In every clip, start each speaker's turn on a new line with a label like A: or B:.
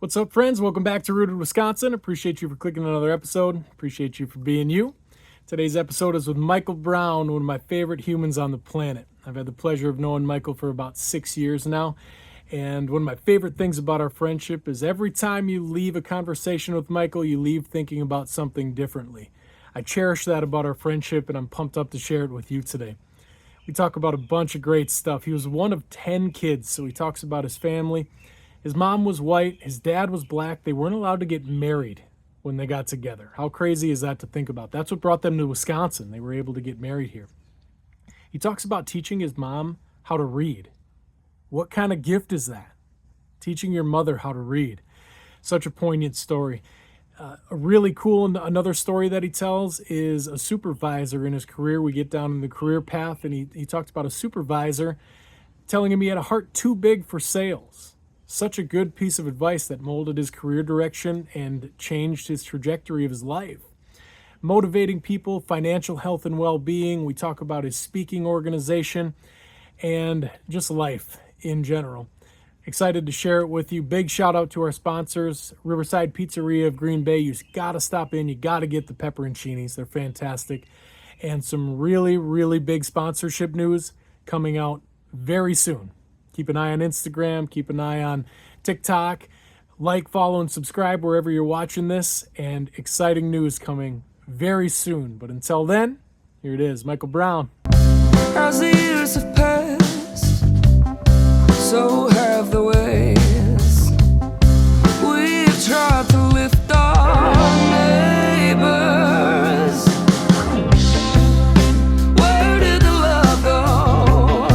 A: What's up, friends? Welcome back to Rooted Wisconsin. Appreciate you for clicking another episode. Appreciate you for being you. Today's episode is with Michael Brown, one of my favorite humans on the planet. I've had the pleasure of knowing Michael for about 6 years now. And one of my favorite things about our friendship is every time you leave a conversation with Michael, you leave thinking about something differently. I cherish that about our friendship, and I'm pumped up to share it with you today. We talk about a bunch of great stuff. He was one of 10 kids, so he talks about his family. His mom was white, his dad was black. They weren't allowed to get married when they got together. How crazy is that to think about? That's what brought them to Wisconsin. They were able to get married here. He talks about teaching his mom how to read. What kind of gift is that? Teaching your mother how to read. Such a poignant story. A really cool, another story that he tells is a supervisor in his career. We get down in the career path, and he talked about a supervisor telling him he had a heart too big for sales. Such a good piece of advice that molded his career direction and changed his trajectory of his life. Motivating people, financial health and well-being. We talk about his speaking organization and just life in general. Excited to share it with you. Big shout out to our sponsors, Riverside Pizzeria of Green Bay. You got to stop in. You got to get the pepperoncinis. They're fantastic. And some really, really big sponsorship news coming out very soon. Keep an eye on Instagram. Keep an eye on TikTok. Like, follow, and subscribe wherever you're watching this. And exciting news coming very soon. But until then, here it is, Michael Brown.
B: As the years have passed, so have the ways. We've tried to lift our neighbors. Where did the love go?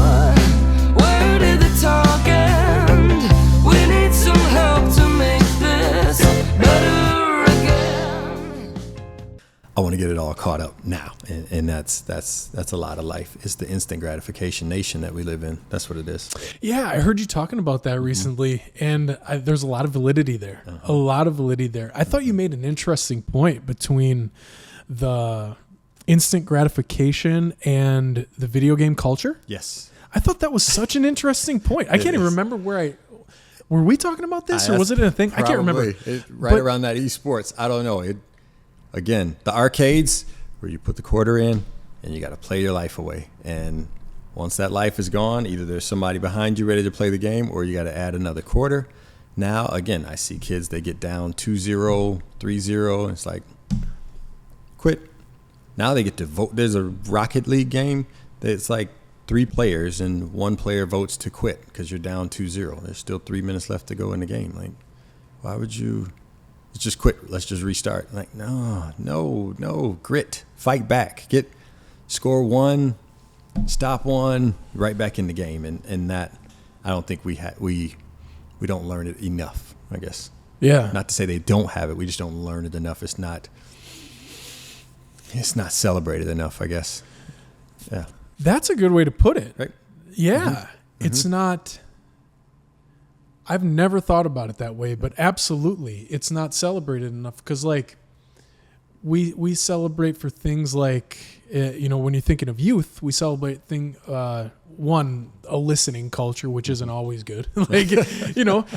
B: Where did the talk end? We need some help to make this better again.
C: I want to get it all caught up now, and that's a lot of life. It's the instant gratification nation that we live in. That's what it is.
A: Yeah, I heard you talking about that recently, and there's a lot of validity there. A lot of validity there. I thought you made an interesting point between the instant gratification and the video game culture.
C: Yes.
A: I thought that was such an interesting point. I can't even remember were we talking about this, or was it a thing? I can't remember.
C: Around that esports. I don't know. Again, the arcades where you put the quarter in and you got to play your life away. And once that life is gone, either there's somebody behind you ready to play the game or you got to add another quarter. Now, again, I see kids, they get down 2-0, 3-0, and it's like, quit. Now they get to vote. There's a Rocket League game that's like 3 players and 1 player votes to quit because you're down 2-0. There's still 3 minutes left to go in the game. Like, why would you... Let's just quit. Let's just restart. Like, no, grit, fight back, score 1, stop 1, right back in the game. And that, I don't think we don't learn it enough, I guess.
A: Yeah.
C: Not to say they don't have it. We just don't learn it enough. It's not celebrated enough, I guess. Yeah.
A: That's a good way to put it.
C: Right.
A: Yeah.
C: Mm-hmm.
A: It's not... I've never thought about it that way, but absolutely, it's not celebrated enough because, like, we celebrate for things like, when you're thinking of youth, we celebrate a listening culture, which isn't always good. Like,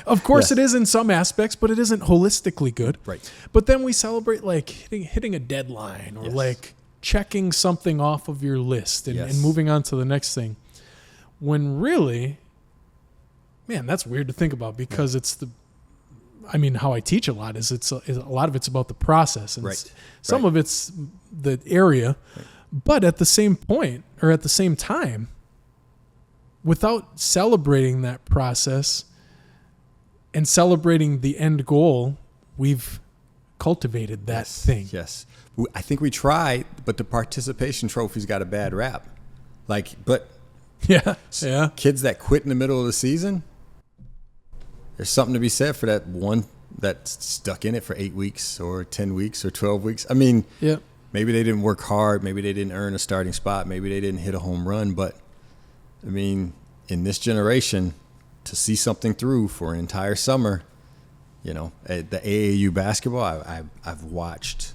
A: of course it is in some aspects, but it isn't holistically good.
C: Right.
A: But then we celebrate like hitting a deadline or like checking something off of your list and moving on to the next thing. When really... Man, that's weird to think about because it's how I teach a lot is a lot of it's about the process and some of it's the area, but at the same point or at the same time, without celebrating that process and celebrating the end goal, we've cultivated that thing.
C: Yes. I think we tried, but the participation trophy's got a bad rap. Kids that quit in the middle of the season, there's something to be said for that one that's stuck in it for 8 weeks or 10 weeks or 12 weeks. I mean, maybe they didn't work hard. Maybe they didn't earn a starting spot. Maybe they didn't hit a home run. But, I mean, in this generation, to see something through for an entire summer, at the AAU basketball, I've watched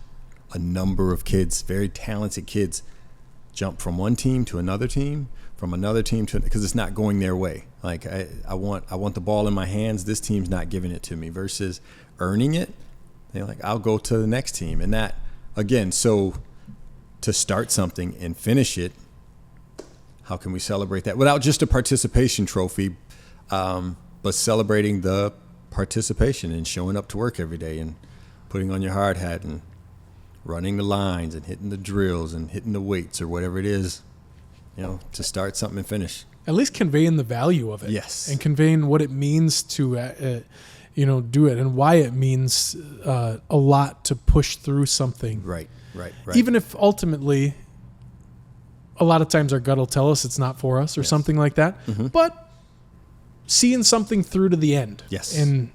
C: a number of kids, very talented kids, jump from one team to another team, from another team to, because it's not going their way. Like I want the ball in my hands. This team's not giving it to me versus earning it. They're like, I'll go to the next team. And that, again, so to start something and finish it, how can we celebrate that without just a participation trophy, but celebrating the participation and showing up to work every day and putting on your hard hat and running the lines and hitting the drills and hitting the weights or whatever it is, to start something and finish.
A: At least conveying the value of it.
C: Yes.
A: And conveying what it means to, do it and why it means a lot to push through something.
C: Right.
A: Even if ultimately, a lot of times our gut will tell us it's not for us or something like that. Mm-hmm. But seeing something through to the end.
C: Yes.
A: And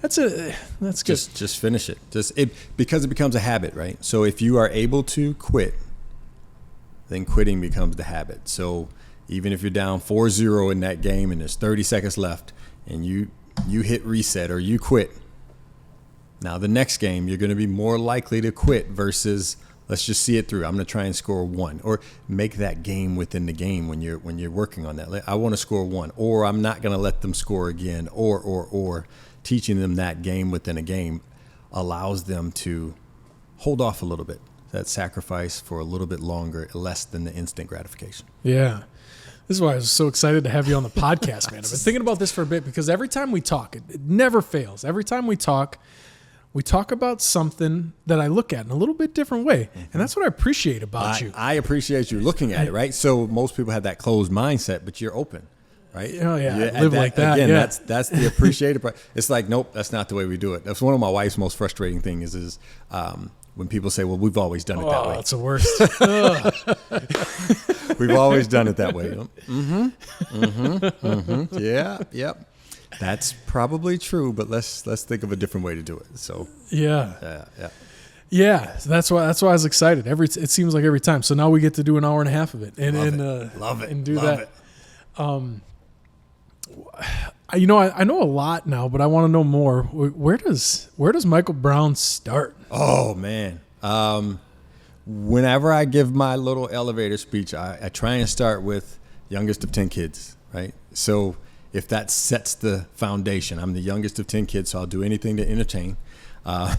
A: that's good.
C: Just finish it. Because it becomes a habit, right? So if you are able to quit, then quitting becomes the habit. So even if you're down 4-0 in that game and there's 30 seconds left and you hit reset or you quit, now the next game you're going to be more likely to quit versus let's just see it through. I'm going to try and score 1 or make that game within the game when you're working on that. I want to score 1 or I'm not going to let them score again or teaching them that game within a game allows them to hold off a little bit. That sacrifice for a little bit longer, less than the instant gratification.
A: Yeah. This is why I was so excited to have you on the podcast, man. I've been thinking about this for a bit because every time we talk, it never fails. Every time we talk about something that I look at in a little bit different way. Mm-hmm. And that's what I appreciate about you.
C: I appreciate you looking at it, right? So most people have that closed mindset, but you're open, right?
A: Oh, yeah. Live like that.
C: Again,
A: yeah.
C: that's the appreciative part. It's like, nope, that's not the way we do it. That's one of my wife's most frustrating things is when people say, well, we've always done it that way.
A: Oh, that's the worst.
C: We've always done it that way. Yeah, yep. That's probably true, but let's think of a different way to do it. So
A: yeah. So that's why I was excited. It seems like every time. So now we get to do an hour and a half of it,
C: love it,
A: and do
C: love
A: that.
C: It.
A: I know a lot now, but I want to know more. Where does Michael Brown start?
C: Oh man. Whenever I give my little elevator speech, I try and start with youngest of 10 kids, right? So if that sets the foundation, I'm the youngest of 10 kids, so I'll do anything to entertain. I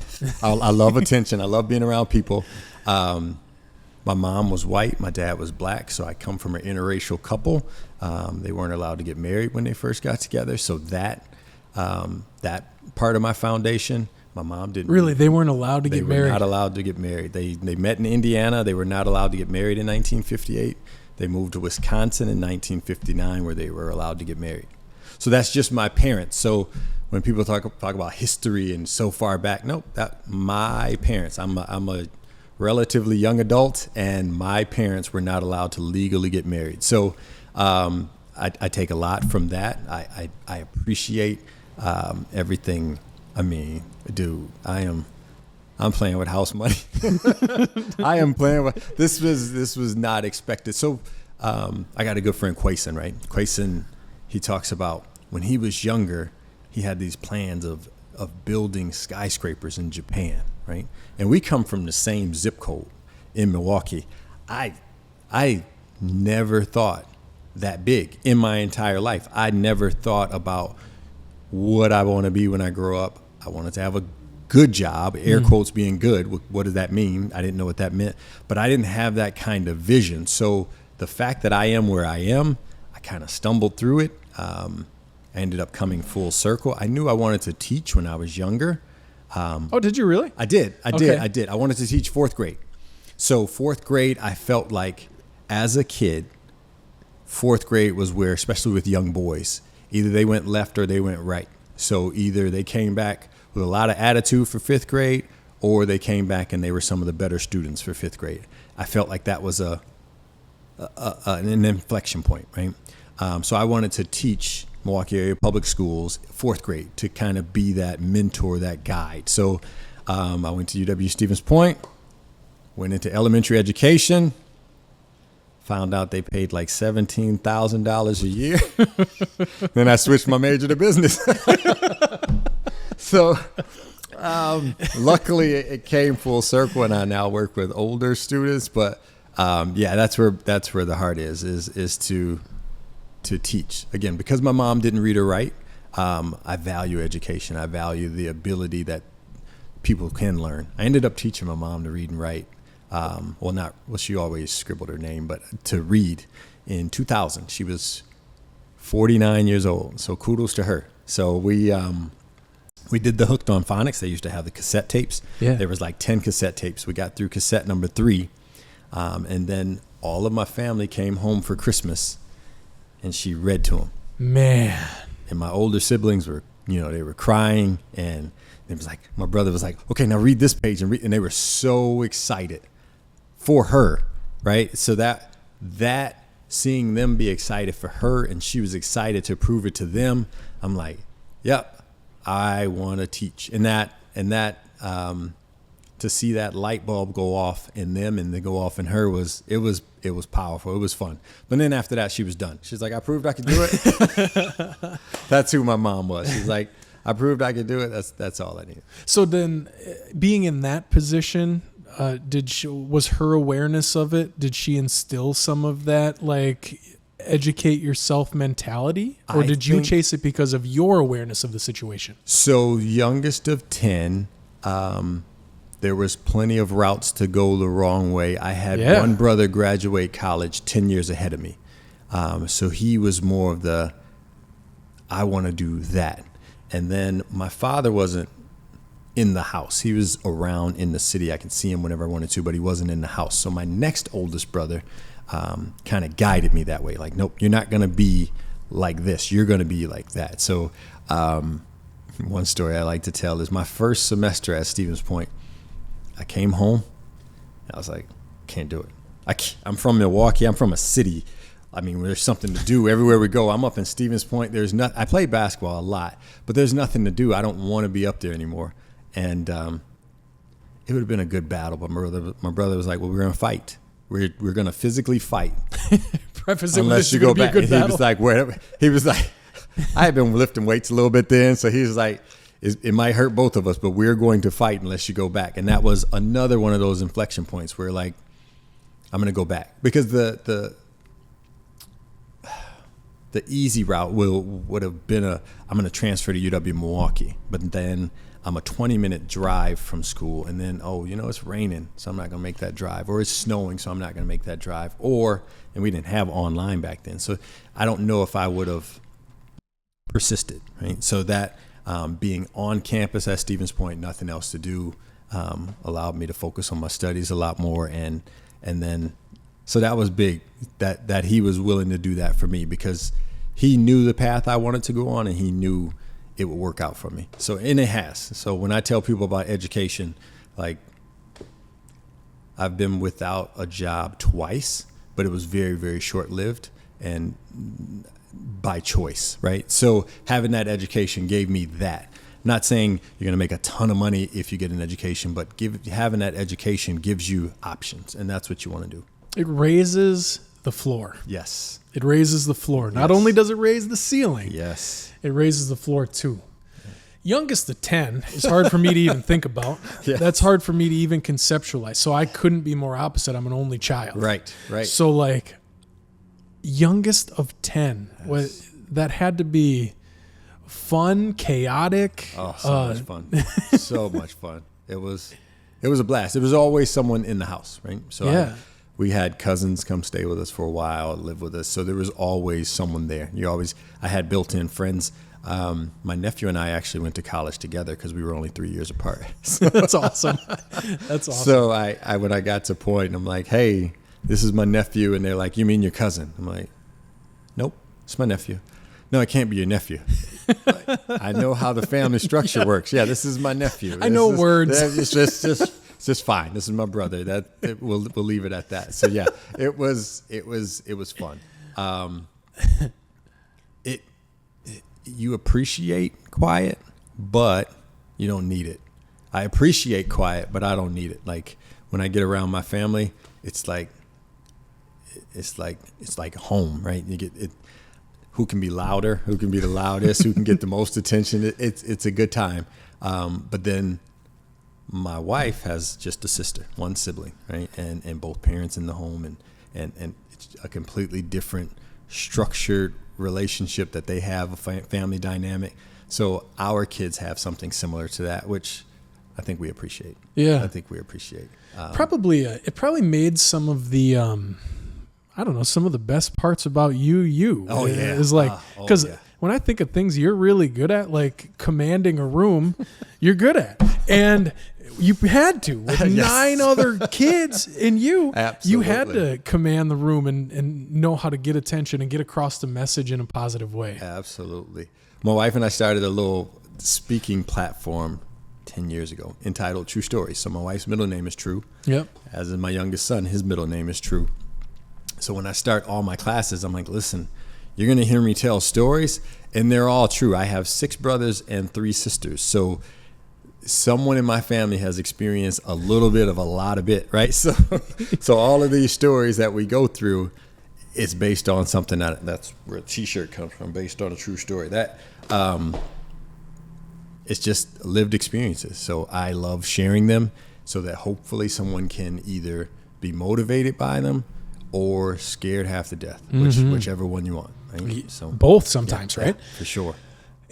C: love attention. I love being around people. My mom was white. My dad was black, so I come from an interracial couple. They weren't allowed to get married when they first got together, so that part of my foundation, my mom didn't.
A: Really? They weren't allowed to get married?
C: They were not allowed to get married. They met in Indiana. They were not allowed to get married in 1958. They moved to Wisconsin in 1959 where they were allowed to get married. So that's just my parents. So when people talk about history and so far back, nope, my parents. I'm a relatively young adult, and my parents were not allowed to legally get married. So I take a lot from that. I appreciate everything. I mean, dude, I'm playing with house money. I am playing with this was not expected. So I got a good friend, Quayson, right? Quayson, he talks about when he was younger, he had these plans of building skyscrapers in Japan, right? And we come from the same zip code in Milwaukee. I never thought that big in my entire life. I never thought about what I want to be when I grow up. I wanted to have a good job, air quotes being good. What does that mean? I didn't know what that meant, but I didn't have that kind of vision. So the fact that I am where I am, I kind of stumbled through it. I ended up coming full circle. I knew I wanted to teach when I was younger.
A: Oh, did you really?
C: I did.
A: Okay.
C: I did. I wanted to teach 4th grade. So 4th grade, I felt like as a kid, 4th grade was where, especially with young boys, either they went left or they went right. So either they came back with a lot of attitude for 5th grade, or they came back and they were some of the better students for 5th grade. I felt like that was an inflection point, right? So I wanted to teach Milwaukee area public schools 4th grade to kind of be that mentor, that guide. So I went to UW-Stevens Point, went into elementary education, found out they paid like $17,000 a year. Then I switched my major to business. So luckily it came full circle, and I now work with older students. But yeah, that's where the heart is to to teach. Again, because my mom didn't read or write, I value education. I value the ability that people can learn. I ended up teaching my mom to read and write. She always scribbled her name, but to read in 2000. She was 49 years old. So kudos to her. So we did the Hooked on Phonics. They used to have the cassette tapes.
A: Yeah.
C: There was like 10 cassette tapes. We got through cassette number 3. And then all of my family came home for Christmas and she read to them.
A: Man.
C: And my older siblings were, they were crying, and it was like, my brother was like, okay, now read this page, and they were so excited for her, right? So that seeing them be excited for her, and she was excited to prove it to them, I'm like, yep, I want to teach. And that to see that light bulb go off in them and then go off in her was powerful. It was fun. But then after that, she was done. She's like, I proved I could do it. That's who my mom was. She's like, I proved I could do it. That's all I needed.
A: So then, being in that position, was her awareness of it? Did she instill some of that, like, educate yourself mentality, or did you chase it because of your awareness of the situation?
C: So youngest of 10, there was plenty of routes to go the wrong way. I had one brother graduate college 10 years ahead of me. So he was more of the, I want to do that. And then my father wasn't in the house. He was around in the city. I could see him whenever I wanted to, but he wasn't in the house. So my next oldest brother kind of guided me that way. Like, nope, you're not going to be like this. You're going to be like that. So one story I like to tell is my first semester at Stevens Point, I came home and I was like, can't do it. I'm from Milwaukee. I'm from a city. I mean, there's something to do everywhere we go. I'm up in Stevens Point. I play basketball a lot, but there's nothing to do. I don't want to be up there anymore. And it would have been a good battle, but my brother was like, well, we're going to fight. We're going to physically fight.
A: Preface it with
C: Unless
A: this
C: you
A: is gonna
C: go
A: be a
C: back.
A: good battle.
C: He was like, I had been lifting weights a little bit then, so he was like, it might hurt both of us, but we're going to fight unless you go back. And that was another one of those inflection points where, like, I'm going to go back. Because the easy route would have been I'm going to transfer to UW Milwaukee. But then I'm a 20-minute drive from school. And then, it's raining, so I'm not going to make that drive. Or it's snowing, so I'm not going to make that drive. And we didn't have online back then. So I don't know if I would have persisted, right? So that being on campus at Stevens Point, nothing else to do, allowed me to focus on my studies a lot more. And then, so that was big that he was willing to do that for me, because he knew the path I wanted to go on, and he knew it would work out for me. So, and it has. So when I tell people about education, like, I've been without a job twice, but it was very, very short-lived and by choice, right? So having that education gave me that. I'm not saying you're going to make a ton of money if you get an education, but having that education gives you options, and that's what you want to do.
A: It raises the floor.
C: Yes.
A: It raises the floor. Not only does it raise the ceiling,
C: yes,
A: it raises the floor too. Youngest of 10 is hard for me to even think about.
C: Yes.
A: That's hard for me to even conceptualize. So I couldn't be more opposite. I'm an only child.
C: Right.
A: So, like, youngest of 10, that had to be fun, chaotic.
C: Oh, so much fun. So much fun. It was a blast. There was always someone in the house, right? So we had cousins come stay with us for a while, live with us. So there was always someone there. I had built-in friends. My nephew and I actually went to college together because we were only 3 years apart.
A: That's awesome. That's awesome.
C: So I when I got to point, I'm like, hey, this is my nephew. And they're like, you mean your cousin? I'm like, nope, it's my nephew. No, it can't be your nephew. Like, I know how the family structure works. Yeah, this is my nephew.
A: I know words.
C: It's just fine. This is my brother. We'll leave it at that. So yeah, it was fun. You appreciate quiet, but you don't need it. I appreciate quiet, but I don't need it. Like, when I get around my family, it's like home, right? You get it. Who can be louder? Who can be the loudest? Who can get the most attention? It's a good time. But then my wife has just a sister, one sibling, right? And both parents in the home, and it's a completely different structured relationship that they have, a family dynamic. So our kids have something similar to that, which I think we appreciate.
A: Yeah.
C: I think we appreciate.
A: Probably, it probably made some of the, I don't know, some of the best parts about you.
C: Oh, yeah.
A: Is like, because
C: yeah.
A: when I think of things you're really good at, like commanding a room, you're good at. And you had to with
C: Yes.
A: 9 other kids and you had
C: Absolutely.
A: to command the room and know how to get attention and get across the message in a positive way.
C: Absolutely. My wife and I started a little speaking platform 10 years ago entitled True Stories. So my wife's middle name is True.
A: Yep.
C: As is my youngest son, his middle name is True. So when I start all my classes, I'm like, listen, you're going to hear me tell stories, and they're all true. I have 6 brothers and 3 sisters. So someone in my family has experienced a little bit of a lot of it, right? So all of these stories that we go through, it's based on something that's where a T-shirt comes from, based on a true story. That it's just lived experiences. So I love sharing them so that hopefully someone can either be motivated by them or scared half to death, whichever one you want. Right? So
A: Both sometimes, right?
C: for sure.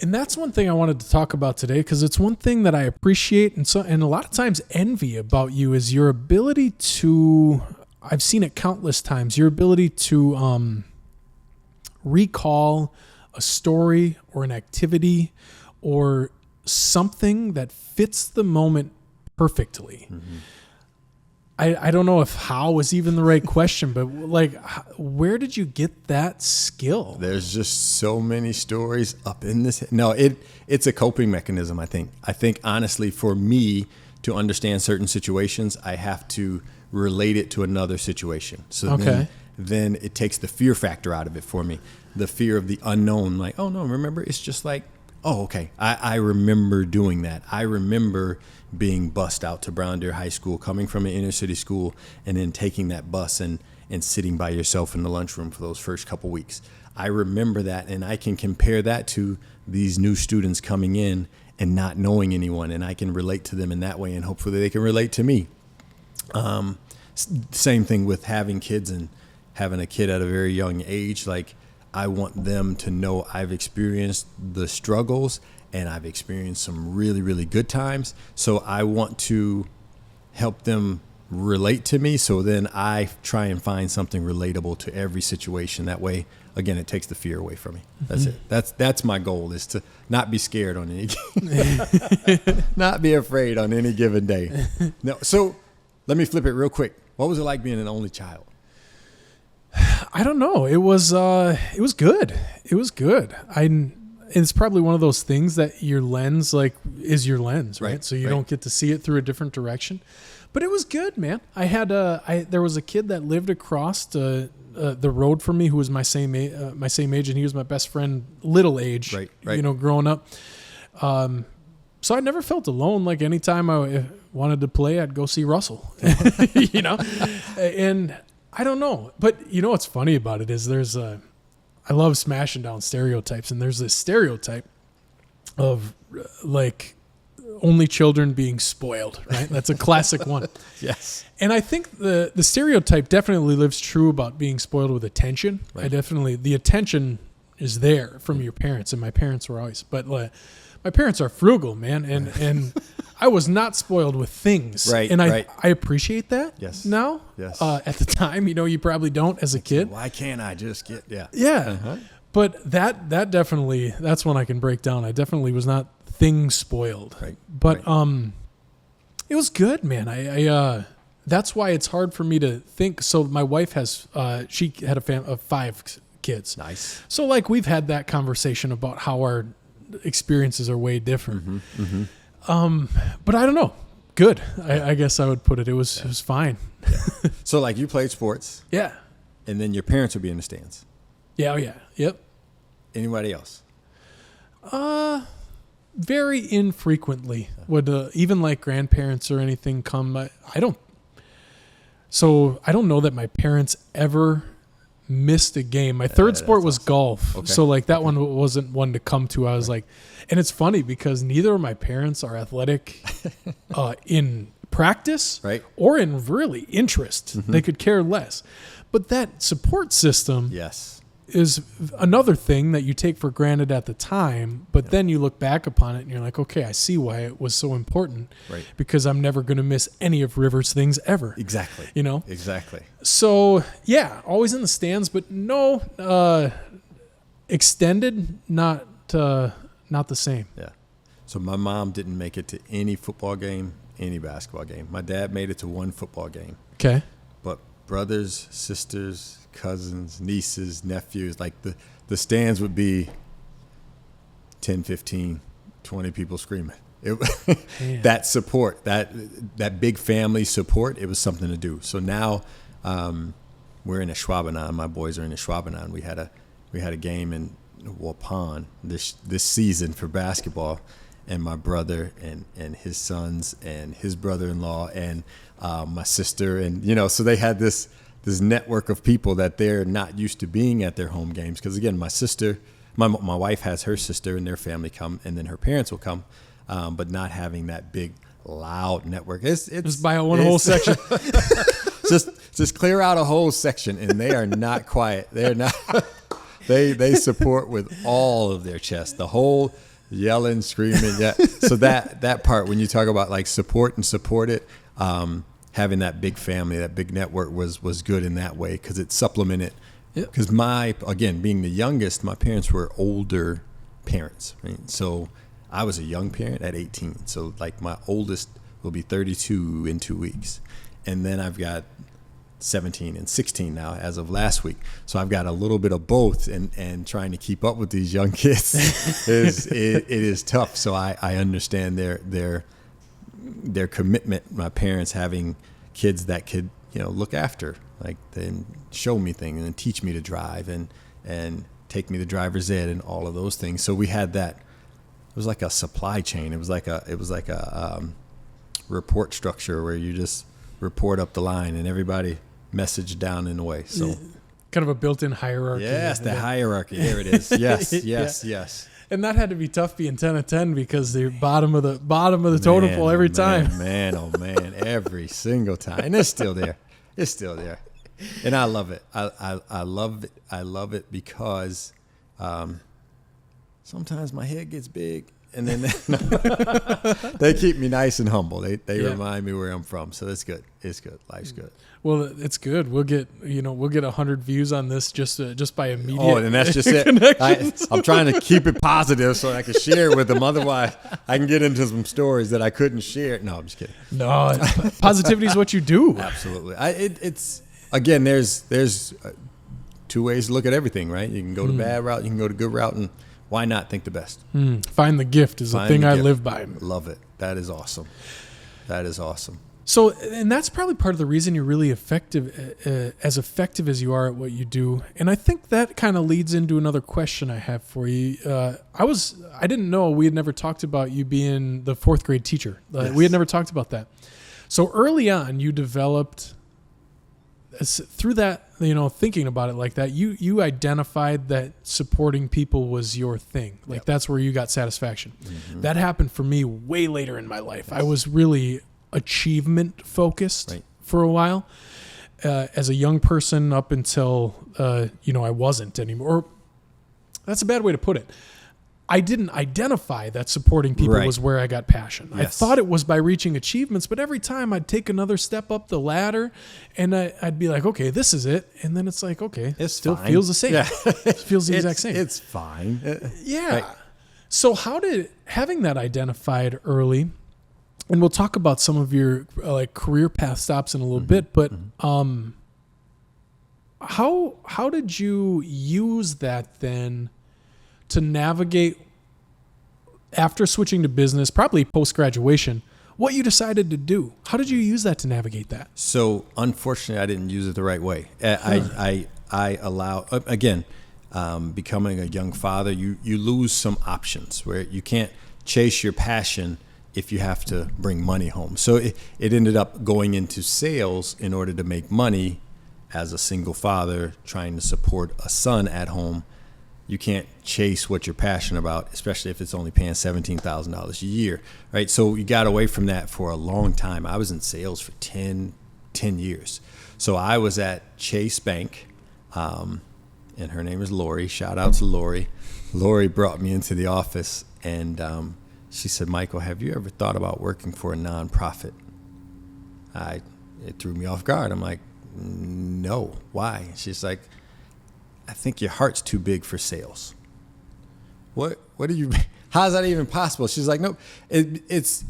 A: And that's one thing I wanted to talk about today, because it's one thing that I appreciate and a lot of times envy about you is your ability to, I've seen it countless times, your ability to recall a story or an activity or something that fits the moment perfectly.
C: Mm-hmm.
A: I don't know if how is even the right question, but like, where did you get that skill?
C: There's just so many stories up in this. No, it's a coping mechanism, I think. I think, honestly, for me to understand certain situations, I have to relate it to another situation. So then it takes the fear factor out of it for me. The fear of the unknown. Like, oh, no, remember, it's just like, oh, okay, I remember doing that. I remember being bused out to Brown Deer High School, coming from an inner city school, and then taking that bus and sitting by yourself in the lunchroom for those first couple weeks. I remember that, and I can compare that to these new students coming in and not knowing anyone, and I can relate to them in that way, and hopefully they can relate to me. Same thing with having kids and having a kid at a very young age. Like, I want them to know I've experienced the struggles and I've experienced some really, really good times. So I want to help them relate to me. So then I try and find something relatable to every situation. That way, again, it takes the fear away from me. That's it. That's my goal, is to not be scared on any, not be afraid on any given day. No. So let me flip it real quick. What was it like being an only child?
A: I don't know. It was good. It was good. It's probably one of those things that your lens is your lens, right? So you don't get to see it through a different direction. But it was good, man. I had there was a kid that lived across the road from me who was my same age, and he was my best friend, little age,
C: Right.
A: You know, growing up. So I never felt alone. Like, anytime I wanted to play, I'd go see Russell, you know, and I don't know. But you know what's funny about it is I love smashing down stereotypes, and there's this stereotype of like only children being spoiled, right? That's a classic one.
C: Yes.
A: And I think the stereotype definitely lives true about being spoiled with attention.
C: Right.
A: The attention is there from your parents, and my parents were always, but my parents are frugal, man, and I was not spoiled with things,
C: Right,
A: and
C: right.
A: I appreciate that.
C: Yes.
A: Now,
C: Yes.
A: At the time, you know, you probably don't as a kid.
C: Why can't I just get,
A: Yeah.
C: Uh-huh.
A: But that definitely, that's one I can break down. I definitely was not thing spoiled.
C: Right.
A: But
C: Right.
A: it was good, man. I that's why it's hard for me to think. So my wife has she had a family of 5 kids.
C: Nice.
A: So like we've had that conversation about how our experiences are way different. But I don't know. Good. I guess I would put it. It was fine.
C: So like you played sports,
A: Yeah.
C: and then your parents would be in the stands.
A: Yeah. Oh yeah. Yep.
C: Anybody else?
A: Very infrequently would even like grandparents or anything come. I don't know that my parents ever missed a game. My third sport was golf.
C: Okay.
A: So like that one wasn't one to come to. I was like, and it's funny because neither of my parents are athletic in practice
C: Right.
A: or in really interest. They could care less. But that support system
C: Yes.
A: is another thing that you take for granted at the time, but then you look back upon it and you're like, okay, I see why it was so important.
C: Right.
A: Because I'm never going to miss any of Rivers' things ever.
C: Exactly.
A: You know?
C: Exactly.
A: So, yeah, always in the stands, but no extended, not the same.
C: Yeah. So my mom didn't make it to any football game, any basketball game. My dad made it to one football game.
A: Okay.
C: But brothers, sisters, cousins, nieces, nephews, like the stands would be 10, 15, 20 people screaming. That support, that big family support, it was something to do. So now we're in a Schwabenan. My boys are in a Schwabenan. We had a game in Waupun this season for basketball, and my brother and his sons and his brother-in-law and my sister, and so they had this network of people that they're not used to being at their home games. Because again, my wife has her sister and their family come, and then her parents will come, but not having that big loud network. It's
A: just buy one whole section.
C: just clear out a whole section, and they are not quiet. They're not. They support with all of their chest, the whole yelling, screaming. Yeah. So that part, when you talk about like support and support it, having that big family, that big network was good in that way, because it supplemented. Because again, being the youngest, my parents were older parents, right? So I was a young parent at 18. So like my oldest will be 32 in 2 weeks. And then I've got 17 and 16 now as of last week. So I've got a little bit of both, and trying to keep up with these young kids it is tough. So I understand their commitment. My parents having kids that could, look after, like, then show me things and teach me to drive and take me to driver's ed and all of those things. So we had that. It was like a supply chain. It was like a report structure where you just report up the line and everybody message down in a way. So
A: kind of a built-in hierarchy.
C: Yes, the hierarchy. There it is. Yes.
A: And that had to be tough being 10 of 10, because the bottom of the totem pole every time.
C: Man, every single time. And it's still there. And I love it. I love it because sometimes my head gets big, and then they keep me nice and humble. They remind me where I'm from. So that's good. It's good. Life's good.
A: Well, it's good. We'll get 100 views on this just by immediate.
C: Oh, and that's just it. I'm trying to keep it positive so I can share it with them. Otherwise, I can get into some stories that I couldn't share. No, I'm just kidding.
A: No, positivity is what you do.
C: Absolutely. It's again. There's two ways to look at everything, right? You can go the bad route. You can go the good route, and why not think the best?
A: Find the gift is the thing I live by.
C: Love it. That is awesome.
A: So, and that's probably part of the reason you're really effective, as effective as you are at what you do. And I think that kind of leads into another question I have for you. I didn't know, we had never talked about you being the 4th grade teacher.
C: Yes.
A: We had never talked about that. So early on, you developed, through that, thinking about it like that, you identified that supporting people was your thing. Like, that's where you got satisfaction. Mm-hmm. That happened for me way later in my life. Yes. I was really achievement focused for a while as a young person, up until I wasn't anymore. That's a bad way to put it. I didn't identify that supporting people was where I got passion. Yes. I thought it was by reaching achievements, but every time I'd take another step up the ladder, and I'd be like, okay, this is it. And then it's like, okay, it still feels the same. Yeah. It feels the exact same.
C: It's fine.
A: Yeah. Right. So how did having that identified early, and we'll talk about some of your career path stops in a little bit, but how did you use that then to navigate, after switching to business, probably post-graduation, what you decided to do? How did you use that to navigate that?
C: So unfortunately, I didn't use it the right way. I allow, again, becoming a young father, you lose some options where you can't chase your passion if you have to bring money home. So it ended up going into sales in order to make money as a single father trying to support a son at home. You can't chase what you're passionate about, especially if it's only paying $17,000 a year, right? So you got away from that for a long time. I was in sales for 10 years. So I was at Chase Bank and her name is Lori. Shout out to Lori. Lori brought me into the office, and she said, Michael, have you ever thought about working for a nonprofit? It threw me off guard. I'm like, no, why? She's like, I think your heart's too big for sales. What do you, how's that even possible? She's like, no, it's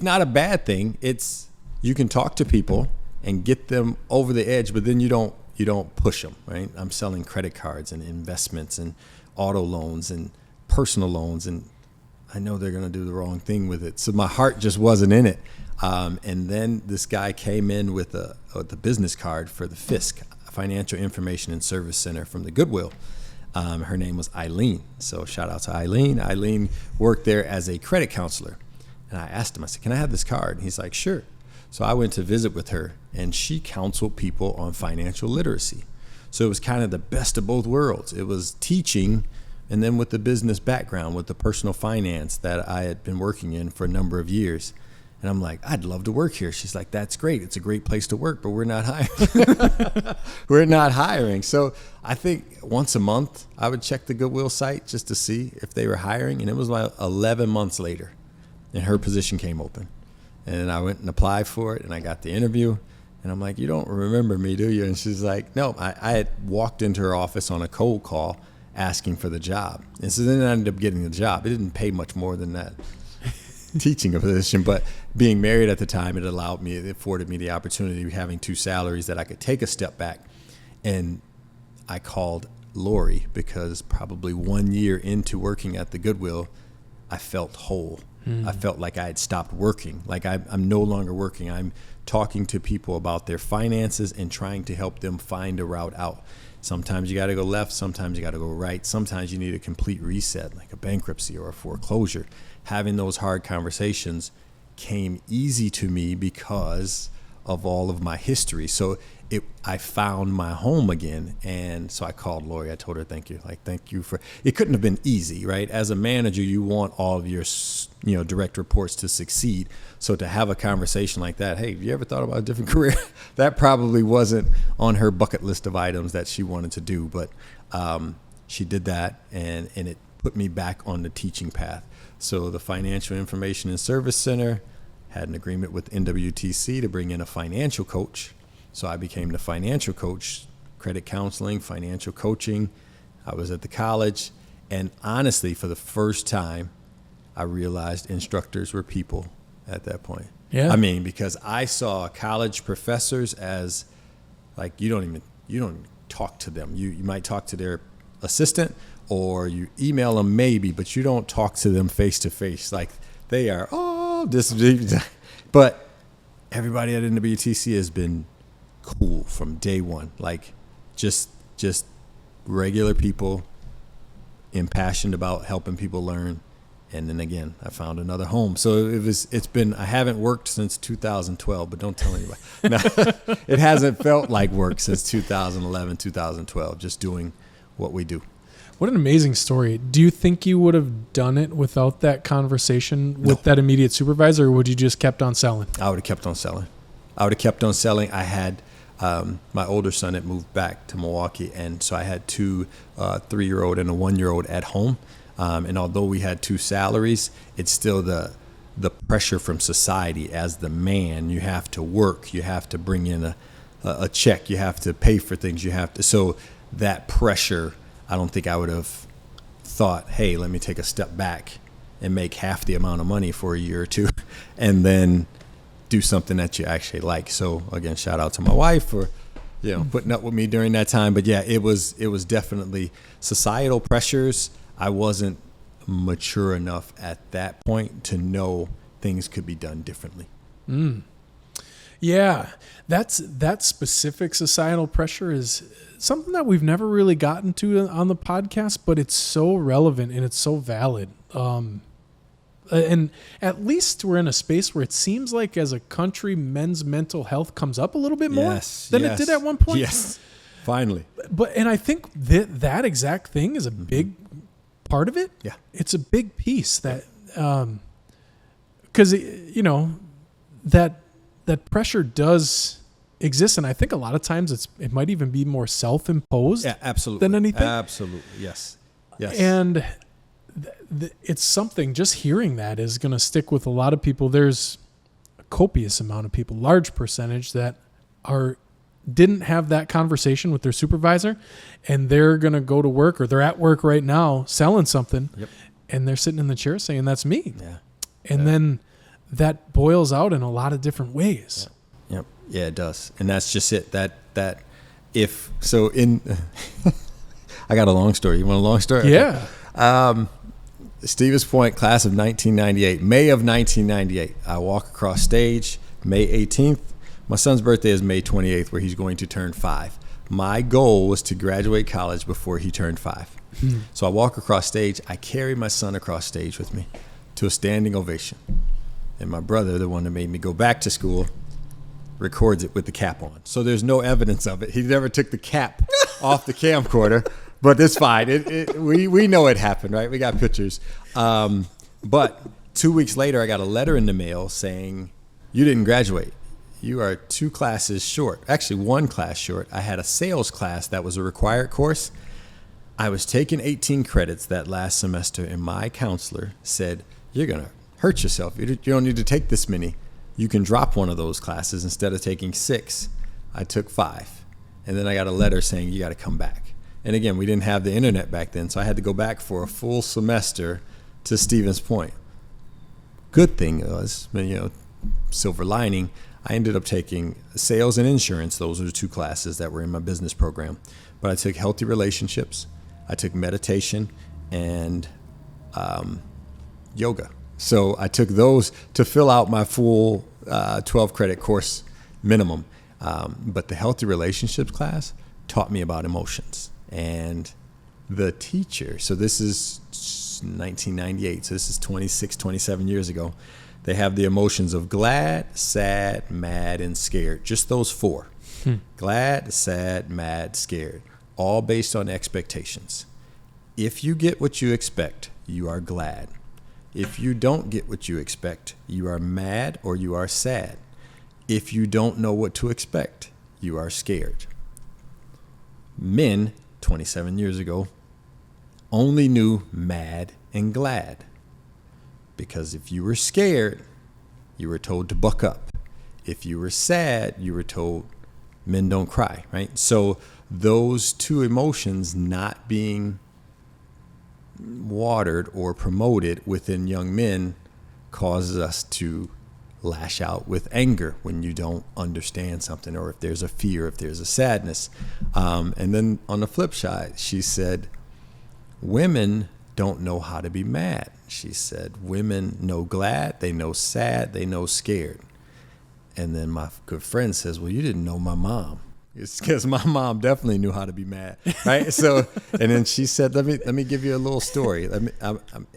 C: not a bad thing. It's, you can talk to people and get them over the edge, but then you don't push them, right? I'm selling credit cards and investments and auto loans and personal loans, and I know they're going to do the wrong thing with it. So my heart just wasn't in it. And then this guy came in with the business card for the FISC, Financial Information and Service Center, from the Goodwill. Her name was Eileen. So shout out to Eileen. Eileen worked there as a credit counselor. And I asked him, I said, can I have this card? And he's like, sure. So I went to visit with her, and she counseled people on financial literacy. So it was kind of the best of both worlds. It was teaching, and then with the business background, with the personal finance that I had been working in for a number of years. And I'm like, I'd love to work here. She's like, that's great. It's a great place to work, but we're not hiring. We're not hiring. So I think once a month, I would check the Goodwill site just to see if they were hiring. And it was like 11 months later, and her position came open. And I went and applied for it, and I got the interview. And I'm like, you don't remember me, do you? And she's like, no, I had walked into her office on a cold call asking for the job. And so then I ended up getting the job. It didn't pay much more than that teaching a position, but being married at the time, it afforded me the opportunity of having two salaries that I could take a step back. And I called Lori because probably 1 year into working at the Goodwill, I felt whole. I felt like I had stopped working. Like I'm no longer working. I'm talking to people about their finances and trying to help them find a route out. Sometimes you got to go left. Sometimes you got to go right. Sometimes you need a complete reset, like a bankruptcy or a foreclosure. Having those hard conversations came easy to me because of all of my history. So I found my home again. And so I called Lori. I told her, thank you. Like, thank you for, it couldn't have been easy, right? As a manager, you want all of your, direct reports to succeed. So to have a conversation like that, hey, have you ever thought about a different career? That probably wasn't on her bucket list of items that she wanted to do, but she did that, and it put me back on the teaching path. So the Financial Information and Service Center had an agreement with NWTC to bring in a financial coach. So I became the financial coach, credit counseling, financial coaching. I was at the college. And honestly, for the first time, I realized instructors were people at that point.
A: Yeah.
C: I mean, because I saw college professors as like, you don't even talk to them. You might talk to their assistant, or you email them maybe, but you don't talk to them face to face. Like they are, but everybody at NWTC has been cool from day one. Like just regular people, impassioned about helping people learn. And then again, I found another home. So I haven't worked since 2012, but don't tell anybody. No, it hasn't felt like work since 2011, 2012, just doing what we do.
A: What an amazing story. Do you think you would have done it without that conversation with that immediate supervisor, or would you just kept on selling?
C: I would have kept on selling. I had my older son had moved back to Milwaukee, and so I had two 3-year-old and a 1-year-old at home. And although we had two salaries, it's still the pressure from society. As the man, you have to work, you have to bring in a check, you have to pay for things, so that pressure, I don't think I would have thought, hey, let me take a step back and make half the amount of money for a year or two and then do something that you actually like. So again, shout out to my wife for putting up with me during that time. But yeah, it was definitely societal pressures. I wasn't mature enough at that point to know things could be done differently.
A: Yeah, that specific societal pressure is something that we've never really gotten to on the podcast, but it's so relevant and it's so valid. And at least we're in a space where it seems like as a country, men's mental health comes up a little bit more than it did at one point.
C: Yes, finally.
A: And I think that exact thing is a big part of it.
C: Yeah,
A: it's a big piece that, because that pressure does exists. And I think a lot of times it might even be more self-imposed
C: absolutely.
A: than anything.
C: Absolutely. Yes.
A: And it's something, just hearing that is going to stick with a lot of people. There's a copious amount of people, large percentage, that didn't have that conversation with their supervisor, and they're going to go to work, or they're at work right now selling something.
C: Yep.
A: And they're sitting in the chair saying, that's me.
C: Yeah.
A: And then that boils out in a lot of different ways.
C: Yep. Yeah, it does. And that's just it. I got a long story. You want a long story?
A: Yeah.
C: Okay. Stevens Point, class of 1998, May of 1998. I walk across stage, May 18th. My son's birthday is May 28th, where he's going to turn 5. My goal was to graduate college before he turned 5. So I walk across stage. I carry my son across stage with me to a standing ovation. And my brother, the one that made me go back to school, records it with the cap on. So there's no evidence of it. He never took the cap off the camcorder, but it's fine. We know it happened, right? We got pictures. But 2 weeks later, I got a letter in the mail saying, you didn't graduate. You are 2 classes short. Actually, 1 class short. I had a sales class that was a required course. I was taking 18 credits that last semester, and my counselor said, you're going to hurt yourself. You don't need to take this many. You can drop one of those classes. Instead of taking 6, I took 5. And then I got a letter saying, you got to come back. And again, we didn't have the internet back then, so I had to go back for a full semester to Stevens Point. Good thing was, silver lining, I ended up taking sales and insurance. Those are the 2 classes that were in my business program. But I took healthy relationships, I took meditation, and yoga. So I took those to fill out my full 12 credit course minimum. But the healthy relationships class taught me about emotions. And the teacher, so this is 1998, so this is 26, 27 years ago. They have the emotions of glad, sad, mad, and scared. Just those 4. Glad, sad, mad, scared. All based on expectations. If you get what you expect, you are glad. If you don't get what you expect, you are mad or you are sad. If you don't know what to expect, you are scared. Men, 27 years ago, only knew mad and glad. Because if you were scared, you were told to buck up. If you were sad, you were told men don't cry, right? So those 2 emotions not being watered or promoted within young men causes us to lash out with anger when you don't understand something, or if there's a fear, if there's a sadness. And then on the flip side, she said, women don't know how to be mad. She said, women know glad, they know sad, they know scared. And then my good friend says, well, you didn't know my mom. It's because my mom definitely knew how to be mad, right? So, and then she said, let me give you a little story.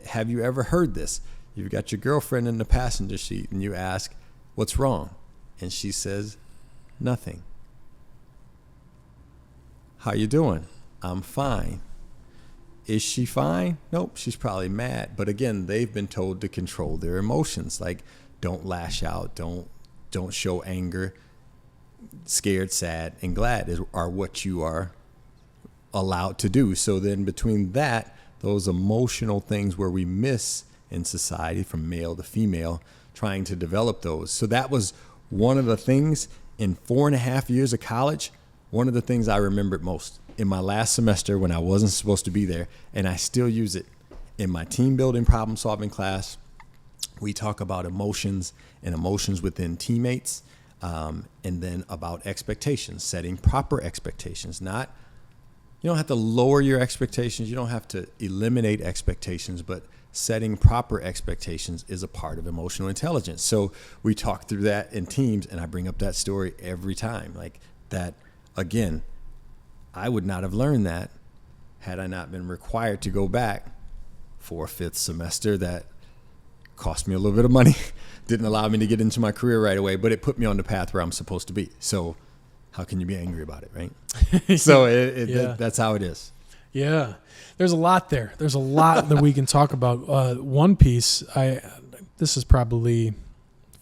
C: Have you ever heard this? You've got your girlfriend in the passenger seat, and you ask, what's wrong? And she says, nothing. How you doing? I'm fine. Is she fine? Nope, she's probably mad. But again, they've been told to control their emotions. Like, don't lash out, don't show anger. Scared, sad, and glad are what you are allowed to do. So then between that, those emotional things where we miss in society from male to female, trying to develop those. So that was one of the things in 4.5 years of college, one of the things I remembered most in my last semester when I wasn't supposed to be there, and I still use it in my team building problem solving class. We talk about emotions and emotions within teammates, and then about expectations, setting proper expectations. You don't have to lower your expectations, you don't have to eliminate expectations, but setting proper expectations is a part of emotional intelligence. So we talk through that in teams, and I bring up that story every time. Like that, again, I would not have learned that had I not been required to go back for a 5th semester. That cost me a little bit of money, didn't allow me to get into my career right away, but it put me on the path where I'm supposed to be. So how can you be angry about it, right? So that's how it is.
A: Yeah. There's a lot there. There's a lot that we can talk about. One piece, this is probably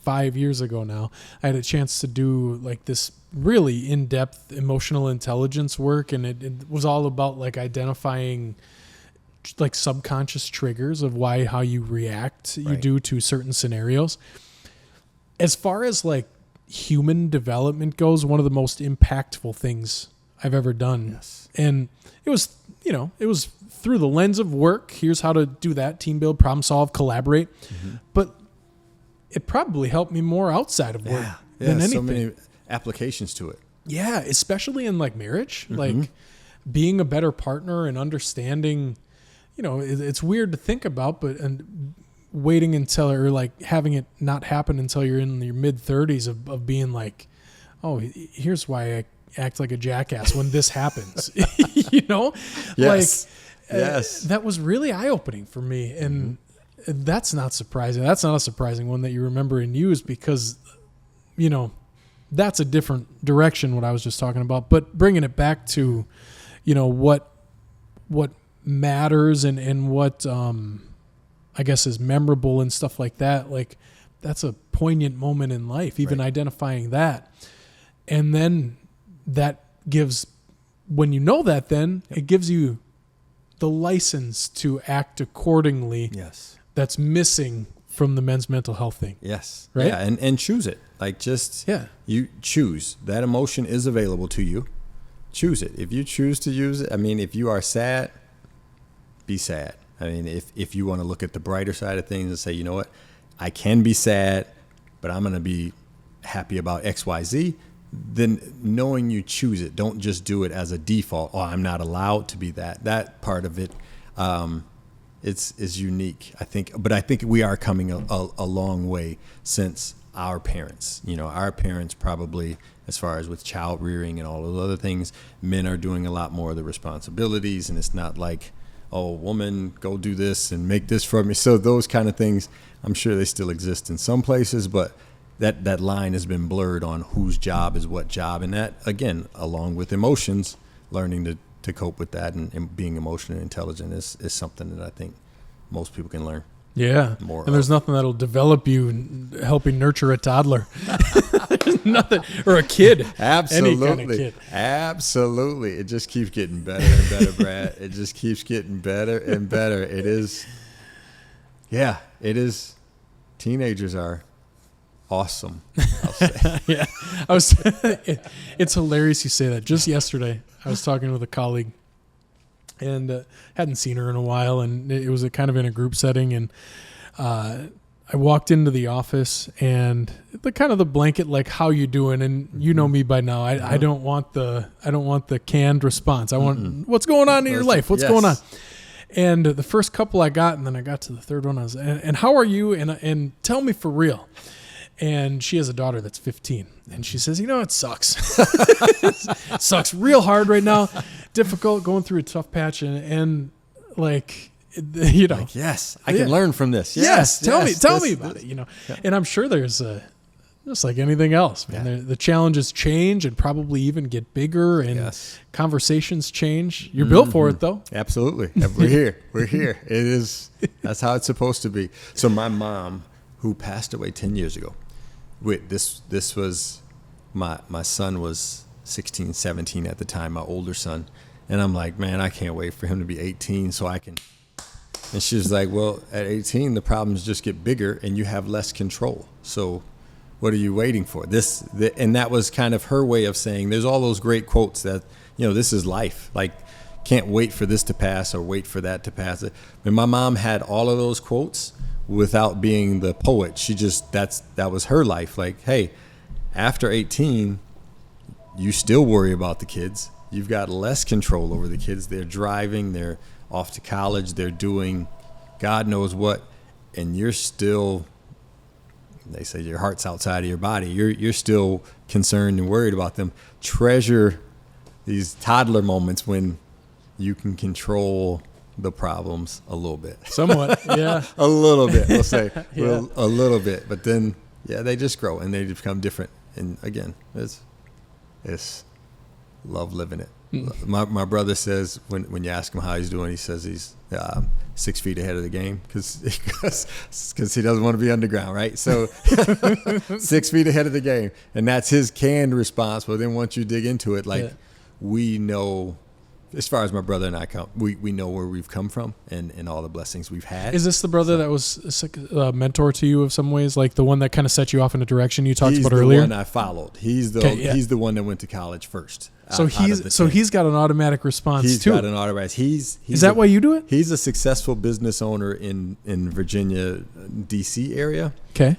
A: 5 years ago now, I had a chance to do like this really in-depth emotional intelligence work, and it was all about like identifying like subconscious triggers of how you react you
C: Right.
A: do to certain scenarios. As far as like human development goes, one of the most impactful things I've ever done.
C: Yes.
A: And it was, it was through the lens of work. Here's how to do that: team build, problem solve, collaborate. But it probably helped me more outside of work than anything.
C: So many applications to it.
A: Yeah, especially in like marriage, like being a better partner and understanding, it's weird to think about, but and waiting until, or like having it not happen until you're in your mid 30s of being like, oh, here's why I act like a jackass when this happens,
C: Yes.
A: That was really eye opening for me. And that's not surprising. That's not a surprising one that you remember and use, because, that's a different direction, what I was just talking about. But bringing it back to, what matters and what, I guess is memorable and stuff like that. Like that's a poignant moment in life, even identifying that. And then that gives, when you know that, then it gives you the license to act accordingly.
C: Yes.
A: That's missing from the men's mental health thing.
C: Yes.
A: Right?
C: Yeah, and choose it. Like you choose. That emotion is available to you. Choose it. If you choose to use it, I mean, if you are sad, be sad. I mean, if you want to look at the brighter side of things and say, you know what, I can be sad, but I'm going to be happy about X, Y, Z, then knowing you choose it, don't just do it as a default. Oh, I'm not allowed to be that. That part of it, is unique, I think. But I think we are coming a long way since our parents. Our parents probably, as far as with child rearing and all those other things, men are doing a lot more of the responsibilities, and it's not like, oh, woman, go do this and make this for me. So those kind of things, I'm sure they still exist in some places, but that line has been blurred on whose job is what job. And that, again, along with emotions, learning to cope with that and being emotionally intelligent is something that I think most people can learn.
A: Yeah.
C: More
A: and there's nothing that'll develop you in helping nurture a toddler. There's nothing, or a kid.
C: Absolutely.
A: Any kind of kid.
C: Absolutely. It just keeps getting better and better, Brad. It just keeps getting better and better. It is. Yeah, it is. Teenagers are awesome, I'll say.
A: Yeah. It's hilarious you say that. Just yesterday, I was talking with a colleague, and hadn't seen her in a while, and it was kind of in a group setting, and I walked into the office, and the blanket, like, how you doing? And you know me by now. I don't want the canned response. I want what's going on in your life? What's going on? And the first couple I got, and then I got to the third one, I was, and how are you? And tell me for real. And she has a daughter that's 15, and she says, it sucks. It sucks real hard right now. Difficult, going through a tough patch, and like,
C: Like, yes, I can learn from this.
A: Yes, tell me about it. Yeah. And I'm sure there's just like anything else, man.
C: Yeah.
A: The challenges change and probably even get bigger, and conversations change. You're built for it, though.
C: Absolutely. We're here. We're here. It is. That's how it's supposed to be. So my mom, who passed away 10 years ago, this was my son was 16, 17 at the time, my older son. And I'm like, man, I can't wait for him to be 18 so I can. And she was like, well, at 18, the problems just get bigger and you have less control. So what are you waiting for? And that was kind of her way of saying, there's all those great quotes that, this is life. Like, can't wait for this to pass or wait for that to pass. And my mom had all of those quotes without being the poet. She just, that was her life. Like, hey, after 18, you still worry about the kids. You've got less control over the kids. They're driving, they're off to college, they're doing God knows what, and you're still, they say your heart's outside of your body. You're still concerned and worried about them. Treasure these toddler moments when you can control the problems a little bit.
A: Somewhat, yeah.
C: A little bit, we'll say.
A: Yeah.
C: A little bit. But then, they just grow and they become different. And again, it's love living it. My brother says, when you ask him how he's doing, he says he's 6 feet ahead of the game because he doesn't want to be underground, right? So 6 feet ahead of the game, and that's his canned response. But then once you dig into it, like we know, as far as my brother and I come, we know where we've come from and all the blessings we've had.
A: Is this the brother that was a mentor to you of some ways, like the one that kind of set you off in a direction you talked about earlier?
C: He's the one I followed. He's the one that went to college first.
A: So he's got an automatic response
C: he's
A: too.
C: He's got an automatic. Is
A: that why you do it?
C: He's a successful business owner in Virginia, D.C. area.
A: Okay.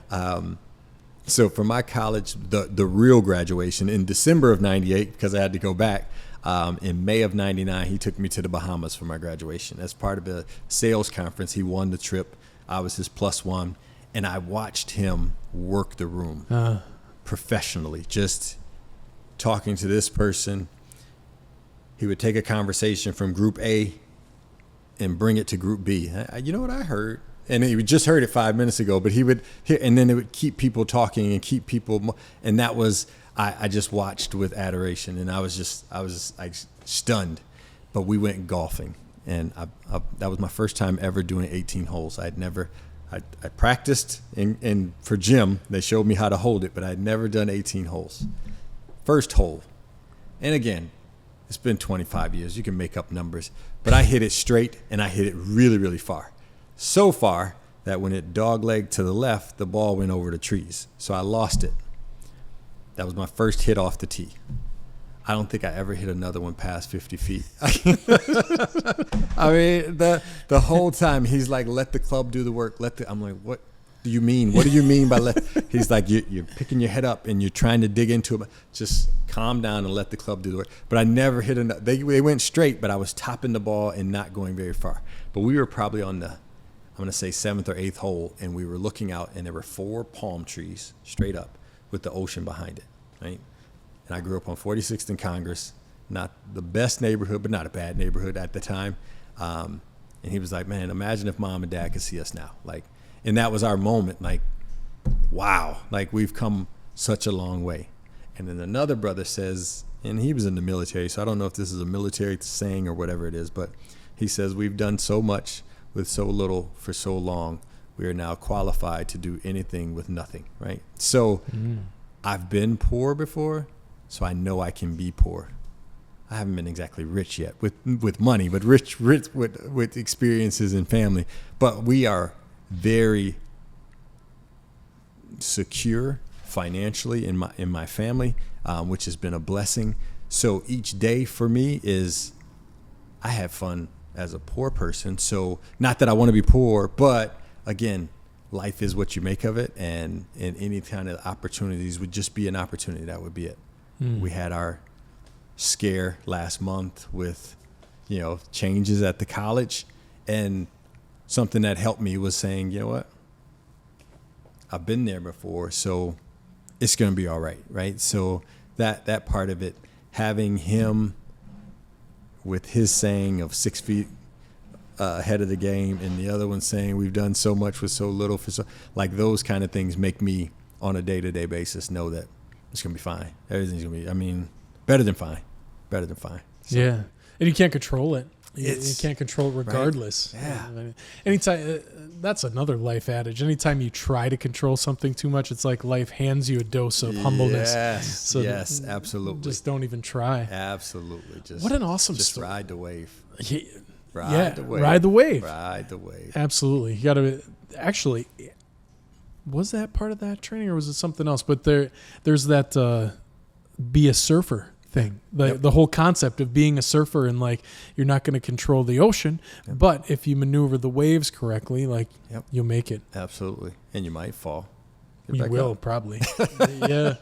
C: So for my college, the real graduation in December of '98, because I had to go back. In May of '99, he took me to the Bahamas for my graduation. As part of a sales conference, he won the trip. I was his +1, and I watched him work the room professionally, just talking to this person. He would take a conversation from group A and bring it to group B. You know what I heard? And he just heard it 5 minutes ago, but he would hear, and then it would keep people talking and keep people, and that was, I just watched with adoration, and I was like stunned. But we went golfing, and that was my first time ever doing 18 holes. I practiced for gym. They showed me how to hold it, but I'd never done 18 holes. First hole, and again, it's been 25 years. You can make up numbers, but I hit it straight, and I hit it really, really far. So far that when it doglegged to the left, the ball went over the trees. So I lost it. That was my first hit off the tee. I don't think I ever hit another one past 50 feet. I mean, the whole time he's like, let the club do the work. I'm like, what do you mean? What do you mean by let? He's like, you're picking your head up and you're trying to dig into it. Just calm down and let the club do the work. But I never hit another. They went straight, but I was topping the ball and not going very far. But we were probably on the, I'm going to say 7th or 8th hole, and we were looking out, and there were 4 palm trees straight up with the ocean behind it, right? And I grew up on 46th and Congress, not the best neighborhood, but not a bad neighborhood at the time. And he was like, man, imagine if mom and dad could see us now. Like, and that was our moment, like, wow, like we've come such a long way. And then another brother says, and he was in the military, so I don't know if this is a military saying or whatever it is, but he says, we've done so much with so little for so long. We are now qualified to do anything with nothing, right? So I've been poor before, so I know I can be poor. I haven't been exactly rich yet with money, but rich with experiences and family. But we are very secure financially in my family, which has been a blessing. So each day for me is, I have fun as a poor person. So not that I want to be poor, but again, life is what you make of it, and any kind of opportunities would just be an opportunity. That would be it. We had our scare last month with, changes at the college, and something that helped me was saying, you know what, I've been there before, so it's going to be all right? So that part of it, having him with his saying of 6 feet ahead of the game, and the other one saying we've done so much with so little, like those kind of things make me on a day-to-day basis know that it's going to be fine. Everything's going to be, better than fine. So,
A: yeah. And you can't control it. You can't control it regardless.
C: Right? Yeah.
A: Anytime, that's another life adage. Anytime you try to control something too much, it's like life hands you a dose of humbleness.
C: Yes, absolutely.
A: Just don't even try.
C: Absolutely.
A: What an awesome
C: just
A: story.
C: Ride the wave.
A: Ride the wave.
C: Ride the wave.
A: Absolutely. You got to actually. Was that part of that training, or was it something else? But there's that be a surfer thing. The whole concept of being a surfer, and like you're not going to control the ocean, but if you maneuver the waves correctly, like you'll make it.
C: Absolutely. And you might fall.
A: You will probably. Yeah.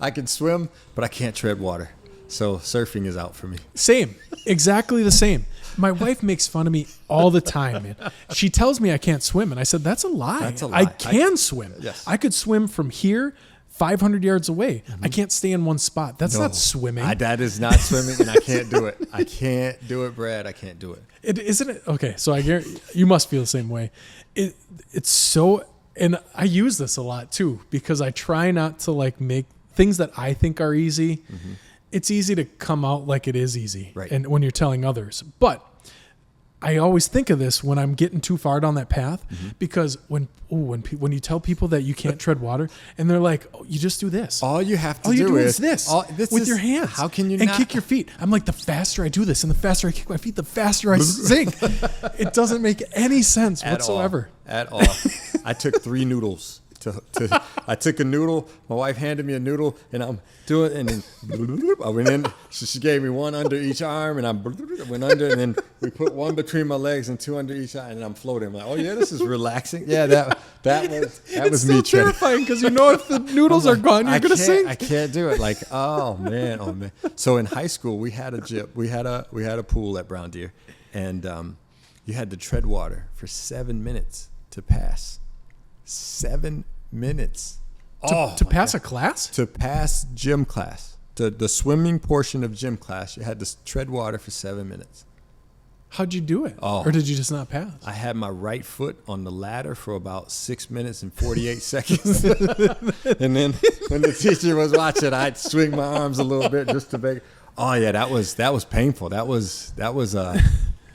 C: I can swim, but I can't tread water. So surfing is out for me.
A: Same. Exactly the same. My wife makes fun of me all the time, man. She tells me I can't swim, and I said, that's a lie.
C: That's a lie.
A: I can swim.
C: Yes.
A: I could swim from here 500 yards away. I can't stay in one spot. That's not swimming.
C: That is not swimming, and I can't do it. I can't do it, Brad. I can't do it.
A: Isn't it? Okay, so I guarantee you must feel the same way. It's so, and I use this a lot too, because I try not to like make things that I think are easy. It's easy to come out like it is easy,
C: right?
A: And when you're telling others, but I always think of this when I'm getting too far down that path, because when you tell people that you can't tread water, and they're like, "Oh, you just do this.
C: All you have to
A: All you
C: do
A: do
C: is
A: this
C: this
A: with
C: is-
A: your hands.
C: How can you
A: and
C: not
A: kick your feet?" I'm like, the faster I do this, and the faster I kick my feet, the faster I sink. It doesn't make any sense whatsoever.
C: At all. I took 3 noodles. I took a noodle. My wife handed me a noodle, and I'm doing it. And then I went in. She gave me 1 under each arm, and I went under. And then we put 1 between my legs and 2 under each eye, and I'm floating. I'm like, oh yeah, this is relaxing. Yeah, that was
A: It's
C: me.
A: still terrifying because you know if the noodles are gone, you're gonna sink.
C: I can't do it. Like, oh man. So in high school, we had a gym. We had a pool at Brown Deer, and you had to tread water for 7 minutes to pass. 7 minutes
A: To pass a class?
C: to pass gym class. The swimming portion of gym class, you had to tread water for 7 minutes.
A: How'd you do it?
C: Oh.
A: Or did you just not pass?
C: I had my right foot on the ladder for about 6 minutes and 48 seconds. And then when the teacher was watching, I'd swing my arms a little bit just to make. Oh yeah, that was painful. That was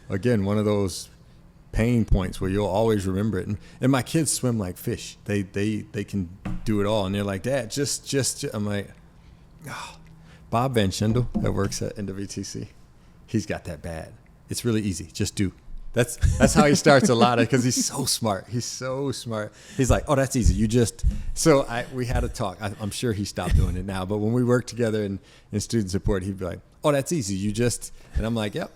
C: again one of those pain points where you'll always remember it. And my kids swim like fish. They can do it all. And they're like, Dad, just I'm like, oh. Bob Van Schindel that works at NWTC, he's got that bad. It's really easy. Just do. That's how he starts a lot of, because he's so smart. He's so smart. He's like, oh, that's easy. You just. So we had a talk. I'm sure he stopped doing it now. But when we worked together in student support, he'd be like, oh, that's easy. You just. And I'm like, yep,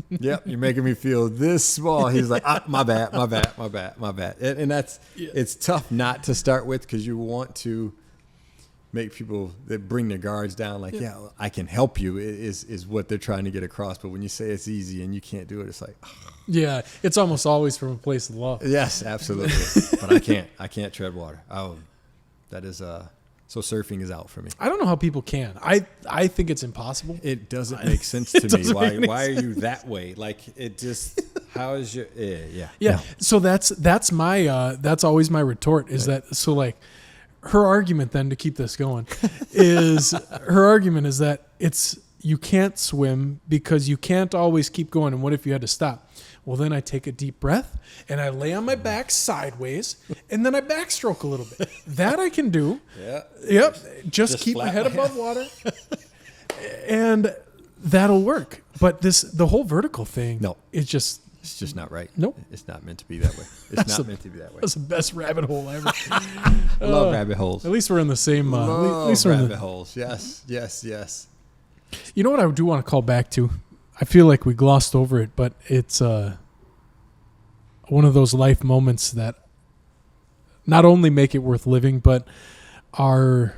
C: you're making me feel this small. He's like, my bad. And that's, it's tough not to start with, because you want to make people that bring their guards down, like, yeah, I can help you is what they're trying to get across. But when you say it's easy and you can't do it, it's like,
A: Yeah, it's almost always from a place of love.
C: yes, absolutely. But I can't tread water. Oh, that is so surfing is out for me.
A: I don't know how people can. I think it's impossible.
C: It doesn't make sense to me.
A: doesn't make any
C: Why are you that way? Like, it just, how is your, yeah.
A: Yeah.
C: No.
A: So that's my that's always my retort is that, so like her argument then, to keep this going, is her argument is that you can't swim because you can't always keep going. And what if you had to stop? Well, then I take a deep breath and I lay on my back sideways and then I backstroke a little bit. That I can do.
C: Yeah.
A: Yep. Just keep my
C: flat
A: head
C: my
A: above water. And that'll work. But the whole vertical thing,
C: No.
A: it's just,
C: It's just not right.
A: Nope.
C: It's not meant to be that way. It's not meant to be that way.
A: that's the best rabbit hole ever.
C: I love rabbit holes.
A: At least we're in the same. At
C: Love
A: least we're in
C: rabbit
A: the,
C: holes. Yes.
A: You know what I do want to call back to? I feel like we glossed over it, but it's one of those life moments that not only make it worth living, but are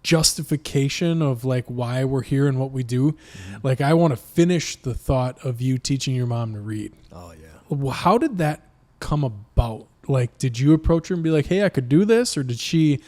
A: justification of like why we're here and what we do. Mm-hmm. Like, I want to finish the thought of you teaching your mom to read.
C: Oh yeah.
A: Well, how did that come about? Like, did you approach her and be like, hey, I could do this? Or did she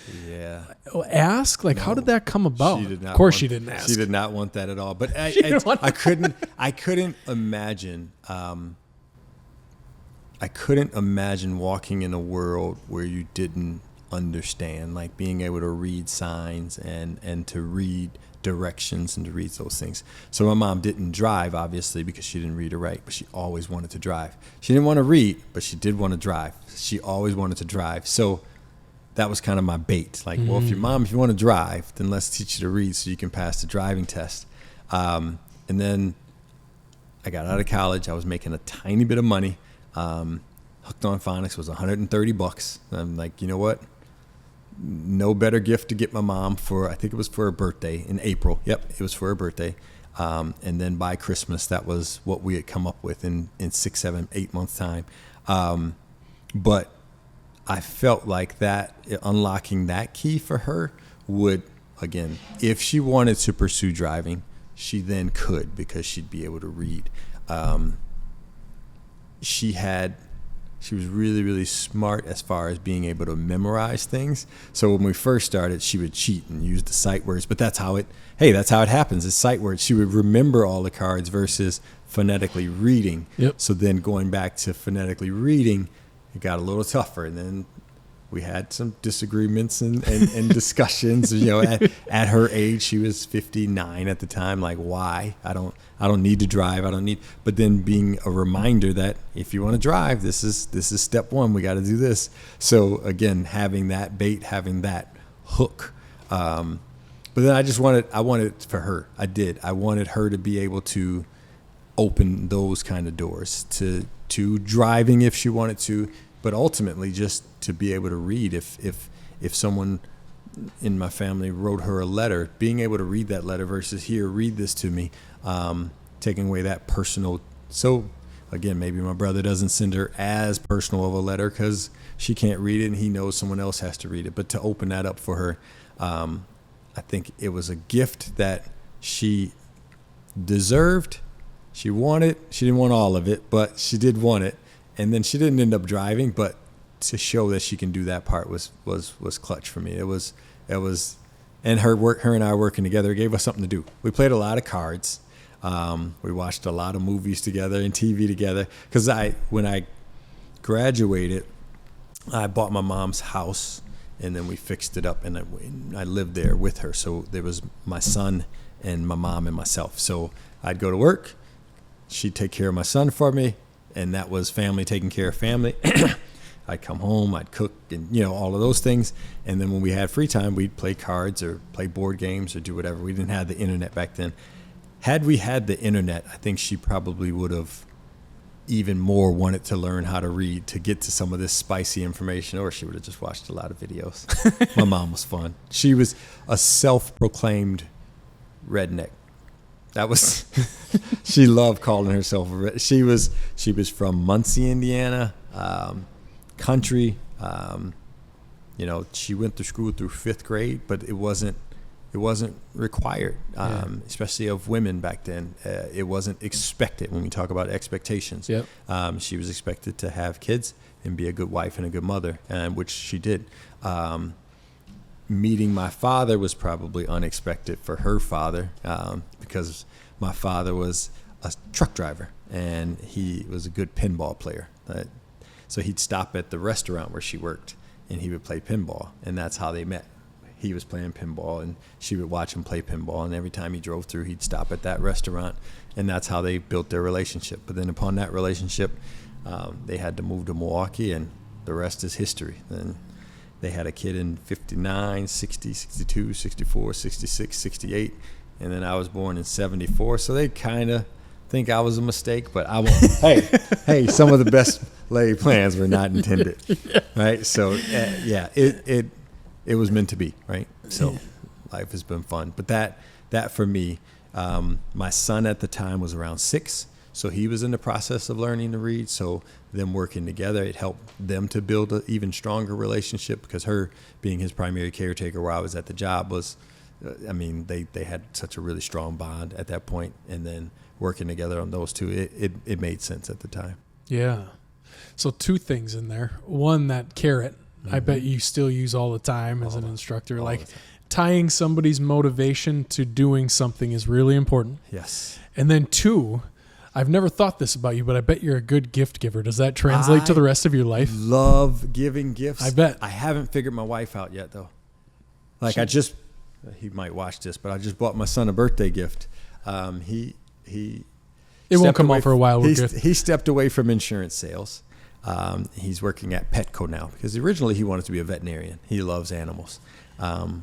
A: ask? Like, how did that come about?
C: She did not.
A: Of course she didn't ask.
C: She did not want that at all. But I couldn't imagine. I couldn't imagine walking in a world where you didn't understand, like being able to read signs and to read directions and to read those things. So my mom didn't drive, obviously, because she didn't read or write, but she always wanted to drive. She didn't want to read, but she did want to drive. She always wanted to drive. So that was kind of my bait. Like, well, if you want to drive, then let's teach you to read so you can pass the driving test. And then I got out of college. I was making a tiny bit of money. Hooked on Phonics was $130. I'm like, you know what? No better gift to get my mom for, I think it was for her birthday in April. Yep, it was for her birthday. And then by Christmas, that was what we had come up with in 6, 7, 8 months time. But I felt like that unlocking that key for her would, again, if she wanted to pursue driving, she then could, because she'd be able to read. She was really, really smart as far as being able to memorize things. So when we first started, she would cheat and use the sight words, but that's how it happens. It's sight words. She would remember all the cards versus phonetically reading.
A: Yep.
C: So then going back to phonetically reading, it got a little tougher. And then we had some disagreements and discussions. You know, at her age, she was 59 at the time. Like, why? I don't need to drive. I don't need. But then being a reminder that if you want to drive, this is step one. We got to do this. So again, having that bait, having that hook. But then I wanted it for her. I did. I wanted her to be able to open those kind of doors to driving if she wanted to, but ultimately just to be able to read. If someone in my family wrote her a letter, being able to read that letter versus here, read this to me, taking away that personal. So again, maybe my brother doesn't send her as personal of a letter because she can't read it and he knows someone else has to read it. But to open that up for her, I think it was a gift that she deserved. She wanted. She didn't want all of it, but she did want it. And then she didn't end up driving, but to show that she can do that part was clutch for me. It was, and her and I working together gave us something to do. We played a lot of cards. We watched a lot of movies together and TV together. Because when I graduated, I bought my mom's house, and then we fixed it up, and I lived there with her. So there was my son and my mom and myself. So I'd go to work, she'd take care of my son for me, and that was family taking care of family. I'd come home, I'd cook, and all of those things. And then when we had free time, we'd play cards or play board games or do whatever. We didn't have the internet back then. Had we had the internet, I think she probably would have even more wanted to learn how to read to get to some of this spicy information, or she would have just watched a lot of videos. My mom was fun. She was a self-proclaimed redneck. That was she loved calling herself a redneck. She was from Muncie, Indiana, country. She went to school through 5th grade, but it wasn't required, especially of women back then. It wasn't expected when we talk about expectations.
A: Yep.
C: She was expected to have kids and be a good wife and a good mother, which she did. Meeting my father was probably unexpected for her father, because my father was a truck driver and he was a good pinball player. So he'd stop at the restaurant where she worked and he would play pinball, and that's how they met. He was playing pinball and she would watch him play pinball, and every time he drove through, he'd stop at that restaurant, and that's how they built their relationship. But then upon that relationship, they had to move to Milwaukee, and the rest is history. Then they had a kid in 59, 60, 62, 64, 66, 68, and then I was born in 74. So they kind of think I was a mistake, but I won't. hey, some of the best laid plans were not intended, right? So it was meant to be, right? So life has been fun. But that for me, my son at the time was around 6, so he was in the process of learning to read. So them working together, it helped them to build an even stronger relationship, because her being his primary caretaker while I was at the job was, they had such a really strong bond at that point. And then working together on those two, it made sense at the time.
A: Yeah. So 2 things in there. One, that carrot. I bet you still use all the time as an instructor. Like, tying somebody's motivation to doing something is really important.
C: Yes.
A: And then 2, I've never thought this about you, but I bet you're a good gift giver. Does that translate to the rest of your life?
C: Love giving gifts.
A: I bet.
C: I haven't figured my wife out yet, though. Like, he might watch this, but I just bought my son a birthday gift. It
A: won't come off for a while.
C: He stepped away from insurance sales. He's working at Petco now, because originally he wanted to be a veterinarian. He loves animals.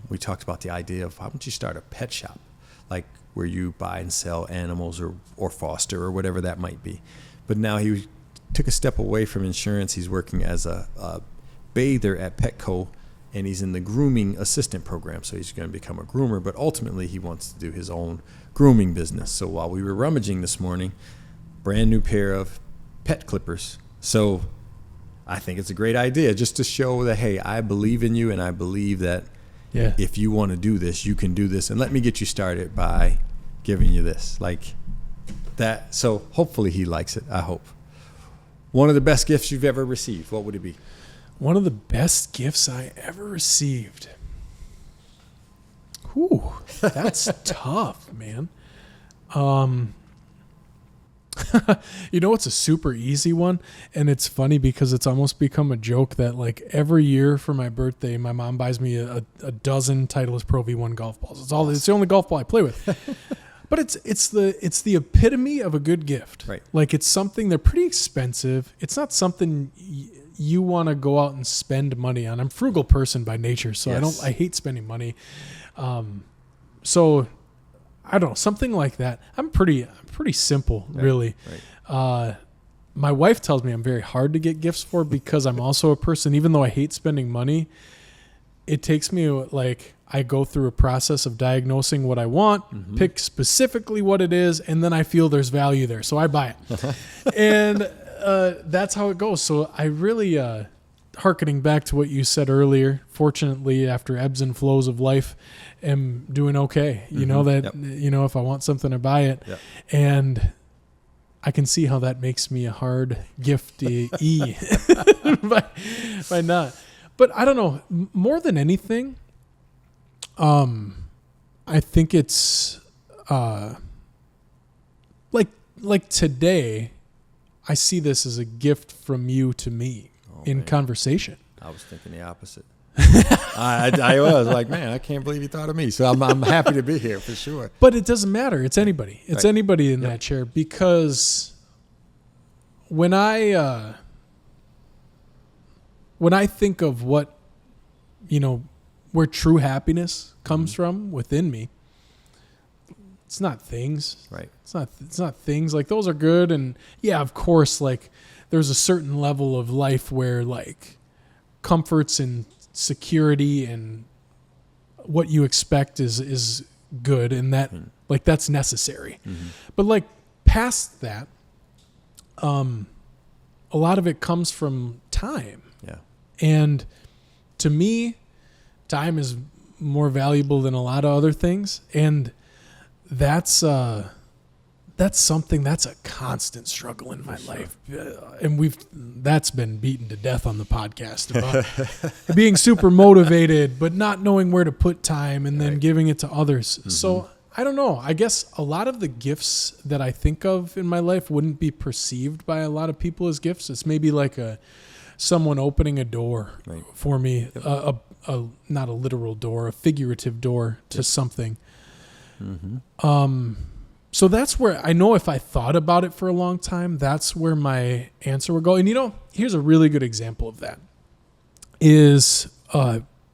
C: We talked about the idea of, why don't you start a pet shop, like where you buy and sell animals or foster or whatever that might be. But now he took a step away from insurance. He's working as a bather at Petco, and he's in the grooming assistant program. So he's going to become a groomer, but ultimately he wants to do his own grooming business. So while we were rummaging this morning, brand new pair of pet clippers. So I think it's a great idea, just to show that, hey, I believe in you, and I believe that if you want to do this, you can do this, and let me get you started by giving you this. Like that. So hopefully he likes it. I hope. One of the best gifts you've ever received, what would it be?
A: One of the best gifts I ever received. Whew, that's tough, man. You know, it's a super easy one, and it's funny because it's almost become a joke that like every year for my birthday, my mom buys me a dozen Titleist Pro V1 golf balls. It's the only golf ball I play with. But it's the epitome of a good gift.
C: Right.
A: Like it's something, they're pretty expensive. It's not something you want to go out and spend money on. I'm a frugal person by nature, so
C: Yes.
A: I hate spending money. So I don't know, something like that. I'm pretty simple, really.
C: Right.
A: My wife tells me I'm very hard to get gifts for because I'm also a person, even though I hate spending money, it takes me like I go through a process of diagnosing what I want, pick specifically what it is, and then I feel there's value there. So I buy it. And that's how it goes. So I really, hearkening back to what you said earlier, fortunately, after ebbs and flows of life, am doing okay. You know that, you know, if I want something, I buy it.
C: Yep.
A: And I can see how that makes me a hard giftee by not. But I don't know, more than anything, I think it's like today, I see this as a gift from you to me in conversation.
C: I was thinking the opposite. I was like, man, I can't believe you thought of me. So I'm happy to be here for sure.
A: But it doesn't matter. It's anybody. It's
C: Right.
A: anybody in that chair, because when I think of what, you know, where true happiness comes from within me, it's not things.
C: Right.
A: It's not things. Like, those are good, and yeah, of course, like there's a certain level of life where like comforts and security and what you expect is good, and that like that's necessary. But like past that, a lot of it comes from time.
C: Yeah.
A: And to me, time is more valuable than a lot of other things. And that's something that's a constant struggle in my life. And that's been beaten to death on the podcast about being super motivated, but not knowing where to put time and then giving it to others. So I don't know. I guess a lot of the gifts that I think of in my life wouldn't be perceived by a lot of people as gifts. It's maybe like someone opening a door for me, not a literal door, a figurative door to something. So that's where I know if I thought about it for a long time, that's where my answer would go. And you know, here's a really good example of that is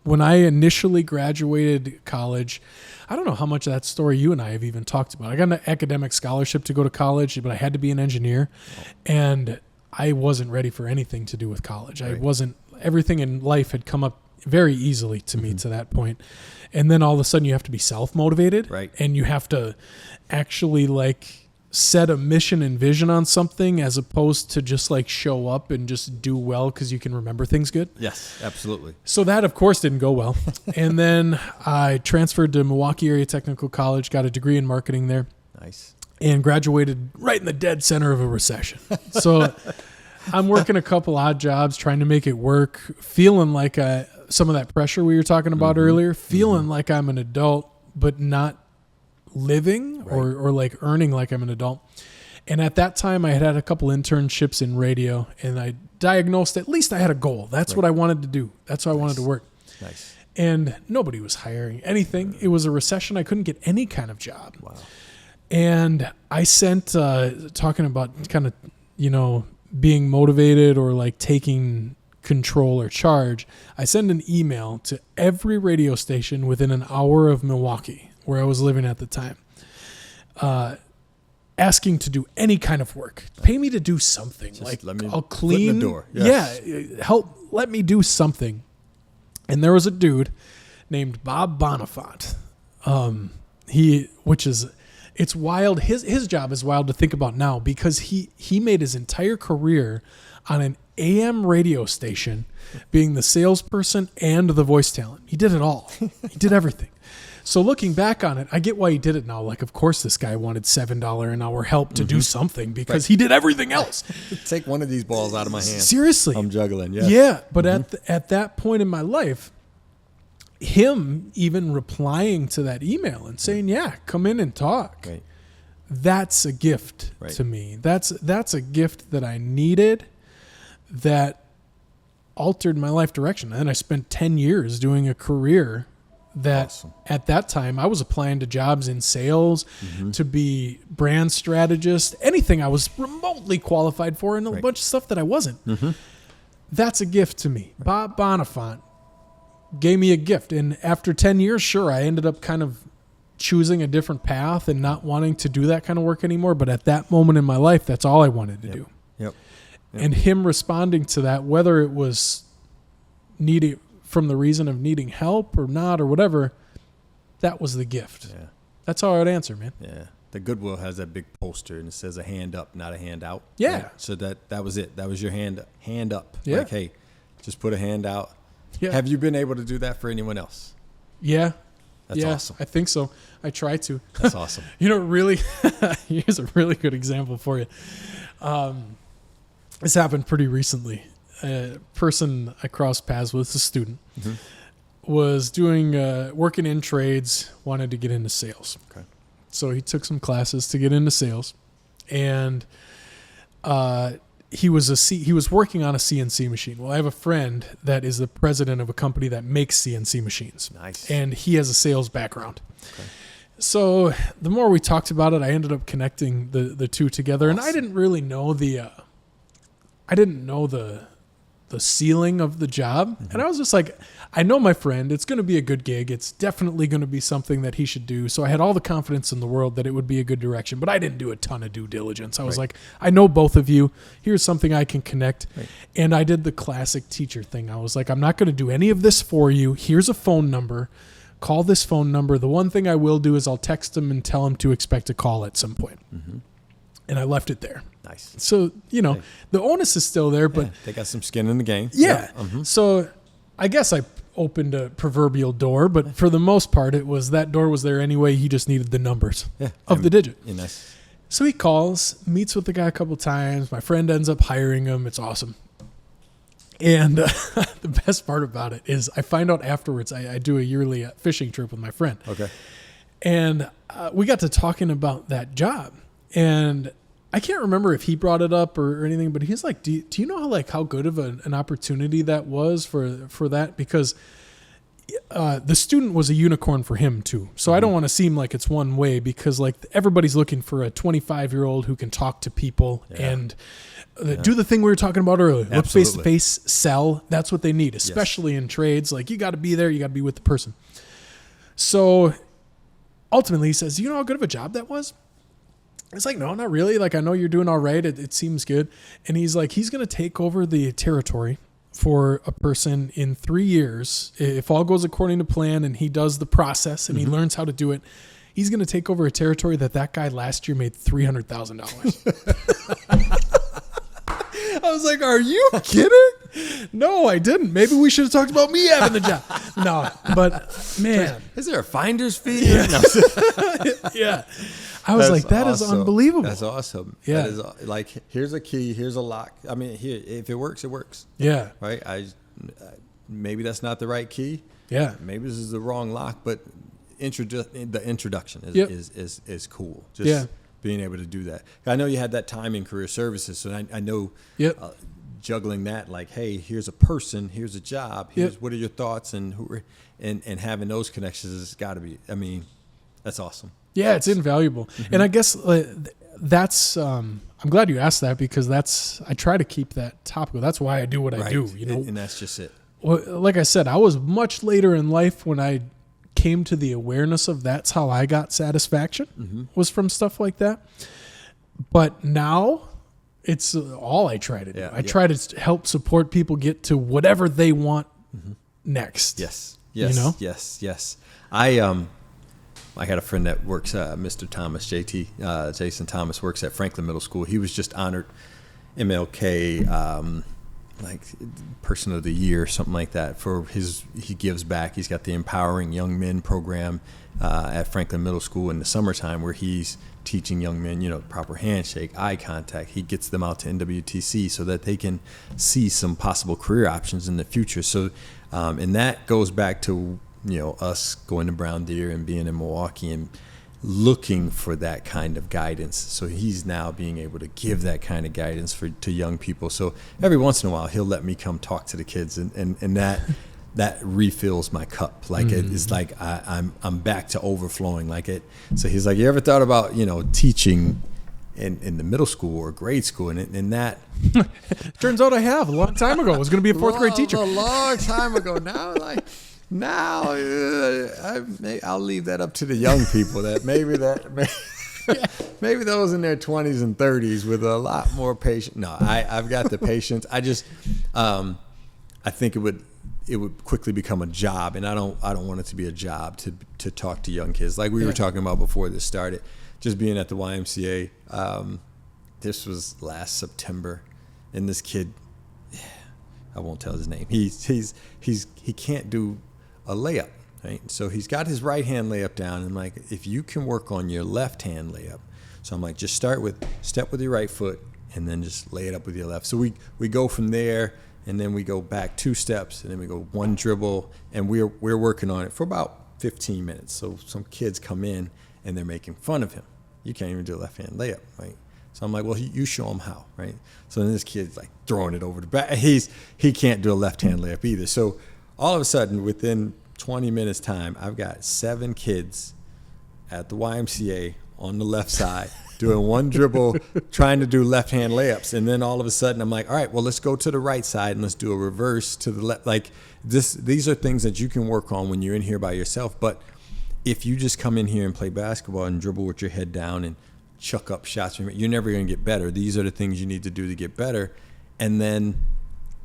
A: when I initially graduated college. I don't know how much of that story you and I have even talked about. I got an academic scholarship to go to college, but I had to be an engineer, and I wasn't ready for anything to do with college. I wasn't. Everything in life had come up very easily to me to that point. And then all of a sudden you have to be self-motivated, and you have to actually like set a mission and vision on something as opposed to just like show up and just do well because you can remember things good.
C: Yes, absolutely.
A: So that, of course, didn't go well. And then I transferred to Milwaukee Area Technical College, got a degree in marketing there.
C: Nice.
A: And graduated right in the dead center of a recession. So I'm working a couple odd jobs, trying to make it work, feeling like some of that pressure we were talking about earlier, feeling like I'm an adult, but not living or like earning like I'm an adult. And at that time I had a couple internships in radio, and I diagnosed, at least I had a goal. That's what I wanted to do. That's how I wanted to work.
C: Nice.
A: And nobody was hiring anything. It was a recession. I couldn't get any kind of job.
C: Wow.
A: And I sent, talking about kind of, you know, being motivated or like taking control or charge, I sent an email to every radio station within an hour of Milwaukee, where I was living at the time, asking to do any kind of work. Pay me to do something.
C: Just
A: like
C: let me
A: I'll
C: foot in the
A: clean.
C: door. Yes.
A: Yeah, help. Let me do something. And there was a dude named Bob Bonifant. It's wild. His job is wild to think about now, because he made his entire career on an AM radio station, being the salesperson and the voice talent. He did it all. He did everything. So looking back on it, I get why he did it now. Like, of course, this guy wanted $7 an hour help to do something, because he did everything else.
C: Take one of these balls out of my hand.
A: Seriously.
C: I'm juggling. Yes.
A: Yeah. But at that point in my life, him even replying to that email and saying, yeah, come in and talk.
C: Right.
A: that's a gift
C: Right.
A: to me. That's a gift that I needed, that altered my life direction. And I spent 10 years doing a career that
C: Awesome.
A: at that time I was applying to jobs in sales, to be brand strategist, anything I was remotely qualified for, and a
C: Right.
A: bunch of stuff that I wasn't. That's a gift to me. Bob Bonifant gave me a gift. And after 10 years, sure, I ended up kind of choosing a different path and not wanting to do that kind of work anymore. But at that moment in my life, that's all I wanted to do.
C: Yep.
A: And him responding to that, whether it was needing from the reason of needing help or not or whatever, that was the gift.
C: Yeah.
A: That's how I would answer, man.
C: Yeah. The Goodwill has that big poster and it says a hand up, not a hand out.
A: Yeah.
C: Right? So that was it. That was your hand up.
A: Yeah.
C: Like, hey, just put a hand out.
A: Yeah.
C: Have you been able to do that for anyone else?
A: Yeah.
C: That's
A: yeah,
C: awesome.
A: I think so. I try to.
C: That's awesome.
A: You know, really, here's a really good example for you. This happened pretty recently. A person I crossed paths with, a student, was doing working in trades, wanted to get into sales.
C: Okay.
A: So he took some classes to get into sales, and he was working on a CNC machine. Well, I have a friend that is the president of a company that makes CNC machines.
C: Nice.
A: And he has a sales background. Okay. So the more we talked about it, I ended up connecting the two together.
C: Awesome.
A: And I didn't really know the ceiling of the job. And I was just like, I know my friend, it's going to be a good gig. It's definitely going to be something that he should do. So I had all the confidence in the world that it would be a good direction, but I didn't do a ton of due diligence. I was like, I know both of you. Here's something I can connect. Right. And I did the classic teacher thing. I was like, I'm not going to do any of this for you. Here's a phone number. Call this phone number. The one thing I will do is I'll text them and tell them to expect a call at some point. And I left it there.
C: Nice.
A: So, you know, the onus is still there, but
C: they got some skin in the game.
A: yeah. So I guess I opened a proverbial door, but for the most part, it was that door was there anyway. He just needed the numbers of the digit.
C: Yeah, nice.
A: So he calls, meets with the guy a couple times. My friend ends up hiring him. It's awesome. And the best part about it is I find out afterwards, I do a yearly fishing trip with my friend. Okay. And we got to talking about that job. And I can't remember if he brought it up or anything, but he's like, do you know how good of an opportunity that was for that? Because the student was a unicorn for him too. So I don't want to seem like it's one way, because like everybody's looking for a 25-year-old who can talk to people and do the thing we were talking about earlier. Look face-to-face, sell. That's what they need, especially in trades. Like, you got to be there. You got to be with the person. So ultimately he says, you know how good of a job that was? It's like, no, not really. Like, I know you're doing all right. It seems good. And he's like, he's going to take over the territory for a person in 3 years. If all goes according to plan and he does the process and he learns how to do it, he's going to take over a territory that guy last year made $300,000. I was like, are you kidding? No, I didn't. Maybe we should have talked about me having the job. No, but man.
C: Is there a finder's fee?
A: Yeah.
C: No.
A: Yeah. I was like, that is unbelievable.
C: That's awesome.
A: Yeah.
C: That is like, here's a key, here's a lock. I mean, here, if it works, it works.
A: Yeah.
C: Right? Maybe that's not the right key.
A: Yeah.
C: Maybe this is the wrong lock, but the introduction is cool. Just being able to do that. I know you had that time in career services, so I know juggling that, like, hey, here's a person, here's a job, here's what are your thoughts, and and having those connections has got to be, I mean, that's awesome. Yeah,
A: it's invaluable. And I guess that's I'm glad you asked that, because I try to keep that topical. That's why I do what I do, you know.
C: And that's just it.
A: Well, like I said, I was much later in life when I came to the awareness of that's how I got satisfaction, was from stuff like that. But now it's all I try to do. I try to help support people get to whatever they want next.
C: Yes.
A: You know?
C: Yes. I had a friend that works, Mr. Thomas, Jason Thomas, works at Franklin Middle School. He was just honored MLK, like Person of the Year, something like that. He gives back. He's got the Empowering Young Men program at Franklin Middle School in the summertime, where he's teaching young men, you know, proper handshake, eye contact. He gets them out to NWTC so that they can see some possible career options in the future. So, and that goes back to, you know, us going to Brown Deer and being in Milwaukee, and looking for that kind of guidance. So he's now being able to give that kind of guidance to young people. So every once in a while, he'll let me come talk to the kids, and that refills my cup. Like it's like I'm back to overflowing. Like it. So he's like, you ever thought about teaching in the middle school or grade school? And that
A: turns out I have a long time ago. I was going to be a fourth grade teacher.
C: A long time ago. Now, I'll leave that up to the young people. Maybe those in their 20s and 30s with a lot more patience. No, I've got the patience. I just, I think it would quickly become a job, and I don't want it to be a job to talk to young kids. Like we were talking about before this started, just being at the YMCA. This was last September, and this kid, I won't tell his name. He can't do a layup, right? So he's got his right hand layup down, and I'm like, if you can work on your left hand layup. So I'm like, just step with your right foot and then just lay it up with your left. So we go from there, and then we go back 2 steps, and then we go 1 dribble, and we're working on it for about 15 minutes. So some kids come in and they're making fun of him. You can't even do a left hand layup, right? So I'm like, well, you show him how, right? So then this kid's like throwing it over the back. He can't do a left hand layup either. So all of a sudden, within 20 minutes time, I've got 7 kids at the YMCA on the left side doing 1 dribble, trying to do left hand layups. And then all of a sudden I'm like, all right, well, let's go to the right side and let's do a reverse to the left. Like these are things that you can work on when you're in here by yourself. But if you just come in here and play basketball and dribble with your head down and chuck up shots, you're never going to get better. These are the things you need to do to get better. And then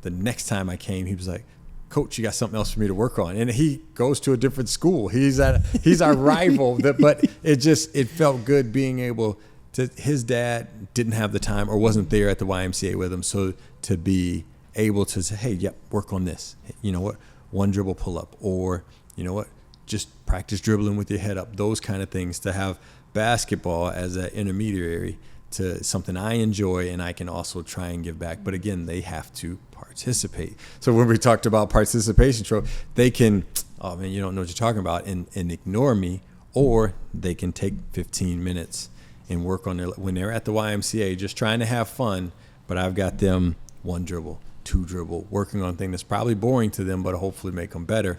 C: the next time I came, he was like, Coach, you got something else for me to work on. And he goes to a different school. He's our rival. But it felt good being able to, his dad didn't have the time or wasn't there at the YMCA with him. So to be able to say, hey, yep, work on this. You know what? 1 dribble pull up, or you know what? Just practice dribbling with your head up. Those kind of things, to have basketball as an intermediary to something I enjoy and I can also try and give back. But again, they have to participate. So when we talked about participation, they can, oh man, you don't know what you're talking about, and ignore me, or they can take 15 minutes and work on when they're at the YMCA, just trying to have fun, but I've got them 1 dribble, 2 dribble, working on things that's probably boring to them, but hopefully make them better.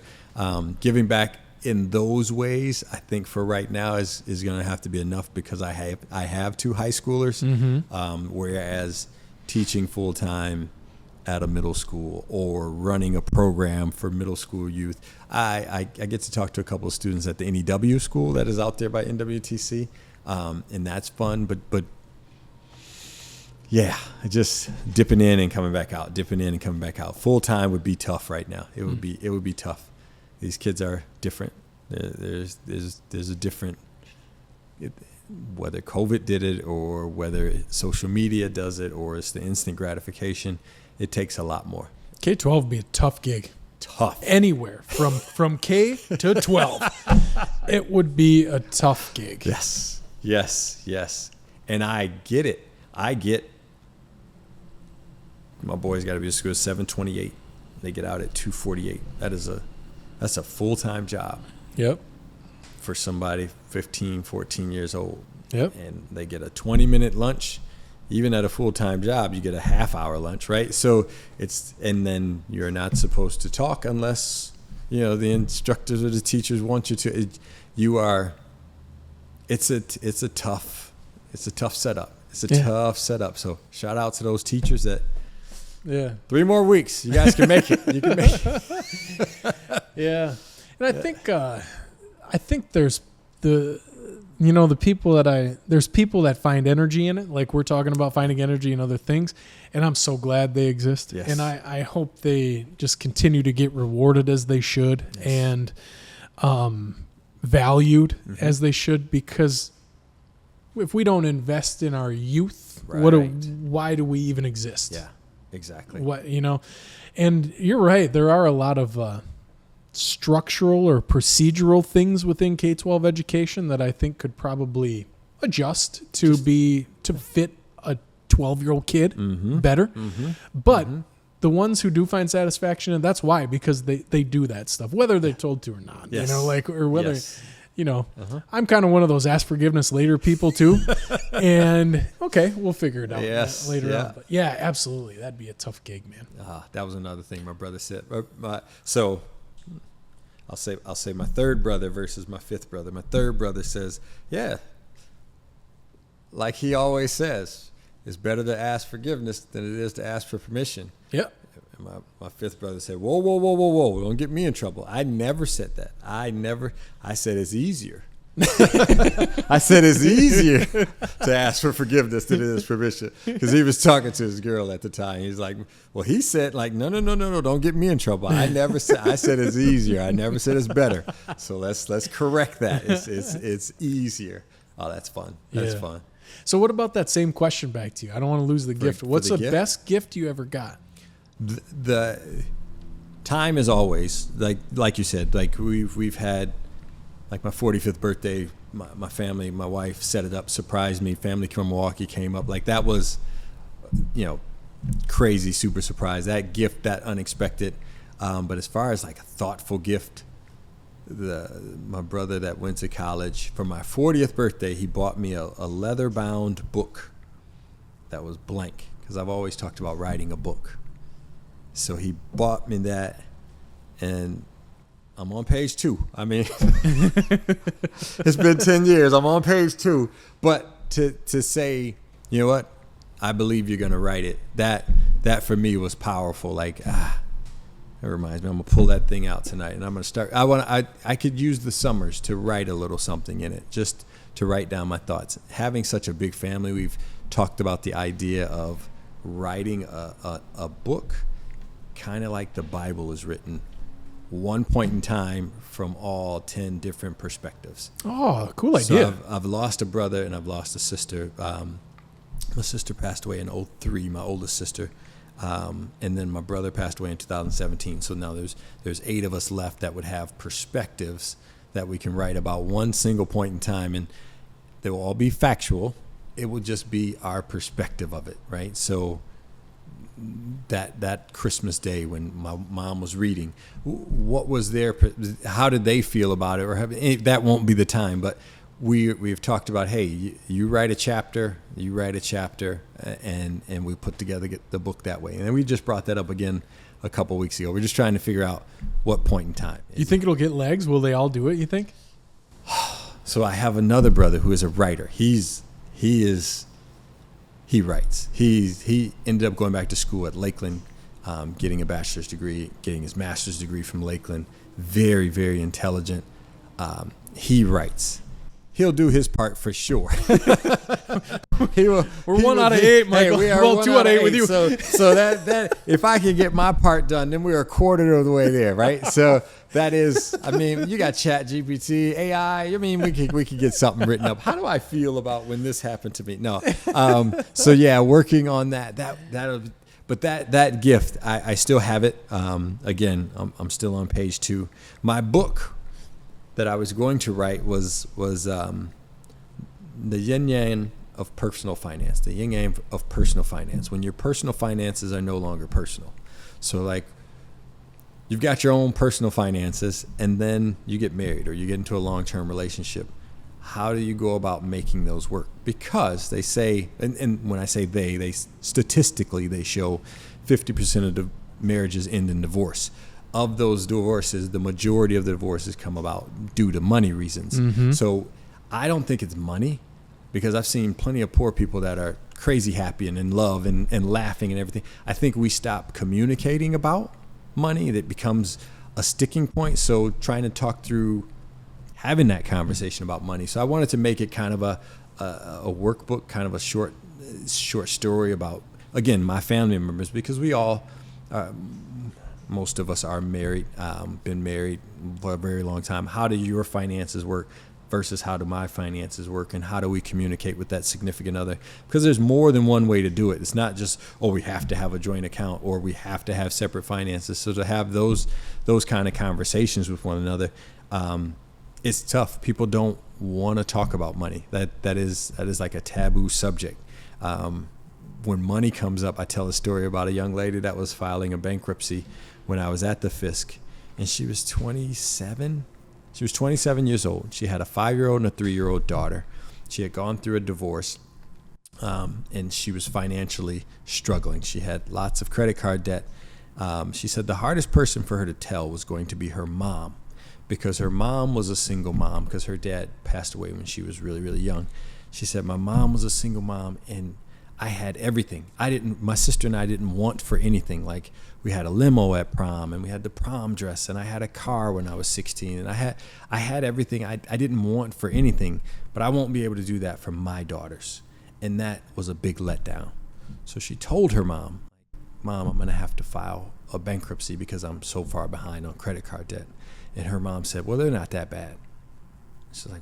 C: Giving back in those ways, I think for right now is going to have to be enough, because I have 2 high schoolers, whereas teaching full time at a middle school or running a program for middle school youth, I get to talk to a couple of students at the NEW school that is out there by NWTC, and that's fun. But yeah, just dipping in and coming back out. Full time would be tough right now. It would be tough. These kids are different. There's a different, whether COVID did it or whether social media does it or it's the instant gratification, it takes a lot more.
A: K-12 would be a tough gig.
C: Tough.
A: Anywhere from K to 12. It would be a tough gig.
C: Yes. And I get it. My boys got to be at school at 7:28. They get out at 2:48. That's a full-time job.
A: Yep.
C: For somebody 15, 14 years old.
A: Yep.
C: And they get a 20-minute lunch. Even at a full-time job, you get a half-hour lunch, right? So and then you're not supposed to talk unless, the instructors or the teachers want you to. It's a tough setup. Tough setup. So shout out to those teachers that.
A: Yeah.
C: 3 more weeks. You guys can make it. You can make it.
A: Yeah. And I think there's the people there's people that find energy in it. Like we're talking about finding energy in other things. And I'm so glad they exist.
C: Yes.
A: And I hope they just continue to get rewarded as they should, and valued as they should, because if we don't invest in our youth, why do we even exist?
C: Yeah. Exactly.
A: And you're right. There are a lot of structural or procedural things within K-12 education that I think could probably adjust to fit a 12-year-old kid better. But the ones who do find satisfaction, and that's why, because they do that stuff, whether they're told to or not.
C: Yes.
A: Or whether.
C: Yes.
A: I'm kind of one of those ask forgiveness later people too. And okay, we'll figure it out later on. But yeah, absolutely. That'd be a tough gig, man.
C: That was another thing my brother said. So I'll say my third brother versus my fifth brother. My third brother says, yeah, like he always says, it's better to ask forgiveness than it is to ask for permission.
A: Yep.
C: And my fifth brother said, whoa, don't get me in trouble. I never said that. I said it's easier. I said it's easier to ask for forgiveness than it is permission. Because he was talking to his girl at the time. He's like, well, he said, like, no, don't get me in trouble. I said it's easier. I never said it's better. So let's correct that. It's easier. Oh, that's fun. That's fun.
A: So what about that same question back to you? I don't want to lose the gift. What's the best gift you ever got?
C: The time is always like you said, like we've had, like my 45th birthday, my family, my wife set it up, surprised me. Family from Milwaukee came up, like that was, crazy, super surprise. That gift, that unexpected. But as far as like a thoughtful gift, my brother that went to college for my 40th birthday, he bought me a leather bound book that was blank because I've always talked about writing a book. So he bought me that, and I'm on page 2. I mean, it's been 10 years. I'm on page 2. But to say, you know what, I believe you're going to write it, that for me was powerful. Like, it reminds me, I'm going to pull that thing out tonight, and I'm going to start. I could use the summers to write a little something in it, just to write down my thoughts. Having such a big family, we've talked about the idea of writing a book, kind of like the Bible is written, one point in time from all 10 different perspectives.
A: Oh, cool idea.
C: So I've lost a brother and I've lost a sister. My sister passed away in 2003, my oldest sister. And then my brother passed away in 2017. So now there's 8 of us left that would have perspectives that we can write about one single point in time. And they will all be factual. It will just be our perspective of it, right? So that Christmas day when my mom was reading, what was how did they feel about it? Or that won't be the time, but we've talked about, hey, you write a chapter, and we put together the book that way. And then we just brought that up again a couple weeks ago. We're just trying to figure out what point in time.
A: You think it'll get legs? Will they all do it, you think?
C: So I have another brother who is a writer. He writes. He ended up going back to school at Lakeland, getting a bachelor's degree, getting his master's degree from Lakeland. Very, very intelligent. He writes. He'll do his part for sure. We're
A: 1 out of 8, Michael.
C: Hey, we are
A: well, 2 out of 8 with you.
C: So that if I can get my part done, then we're a quarter of the way there, right? So that is, I mean, you got Chat GPT, AI. I mean, we could get something written up. How do I feel about when this happened to me? No. So yeah, working on that. But that gift, I still have it. Again, I'm still on page 2. My book that I was going to write was the yin yang of personal finance. The yin yang of personal finance. When your personal finances are no longer personal. So like, you've got your own personal finances, and then you get married or you get into a long-term relationship. How do you go about making those work? Because they say, and when I say they statistically they show 50% of the marriages end in divorce. Of those divorces, the majority of the divorces come about due to money reasons. Mm-hmm. So I don't think it's money, because I've seen plenty of poor people that are crazy happy and in love and laughing and everything. I think we stop communicating about money. That becomes a sticking point. So trying to talk through having that conversation about money. So I wanted to make it kind of a workbook, kind of a short story about, again, my family members, because we all, most of us are married, been married for a very long time. How do your finances work versus how do my finances work, and how do we communicate with that significant other? Because there's more than one way to do it. It's not just, we have to have a joint account or we have to have separate finances. So to have those kind of conversations with one another, it's tough. People don't want to talk about money. That is like a taboo subject. When money comes up, I tell a story about a young lady that was filing a bankruptcy when I was at the FISC, and she was 27, She was 27 years old. She had a 5-year-old and a 3-year-old daughter. She had gone through a divorce, and she was financially struggling. She had lots of credit card debt. She said the hardest person for her to tell was going to be her mom, because her mom was a single mom because her dad passed away when she was really, really young. She said, my mom was a single mom, and I had everything. My sister and I didn't want for anything. Like, we had a limo at prom, and we had the prom dress, and I had a car when I was 16, and I had everything I didn't want for anything, but I won't be able to do that for my daughters. And that was a big letdown. So she told her mom, Mom, I'm going to have to file a bankruptcy because I'm so far behind on credit card debt. And her mom said, well, they're not that bad. She's like,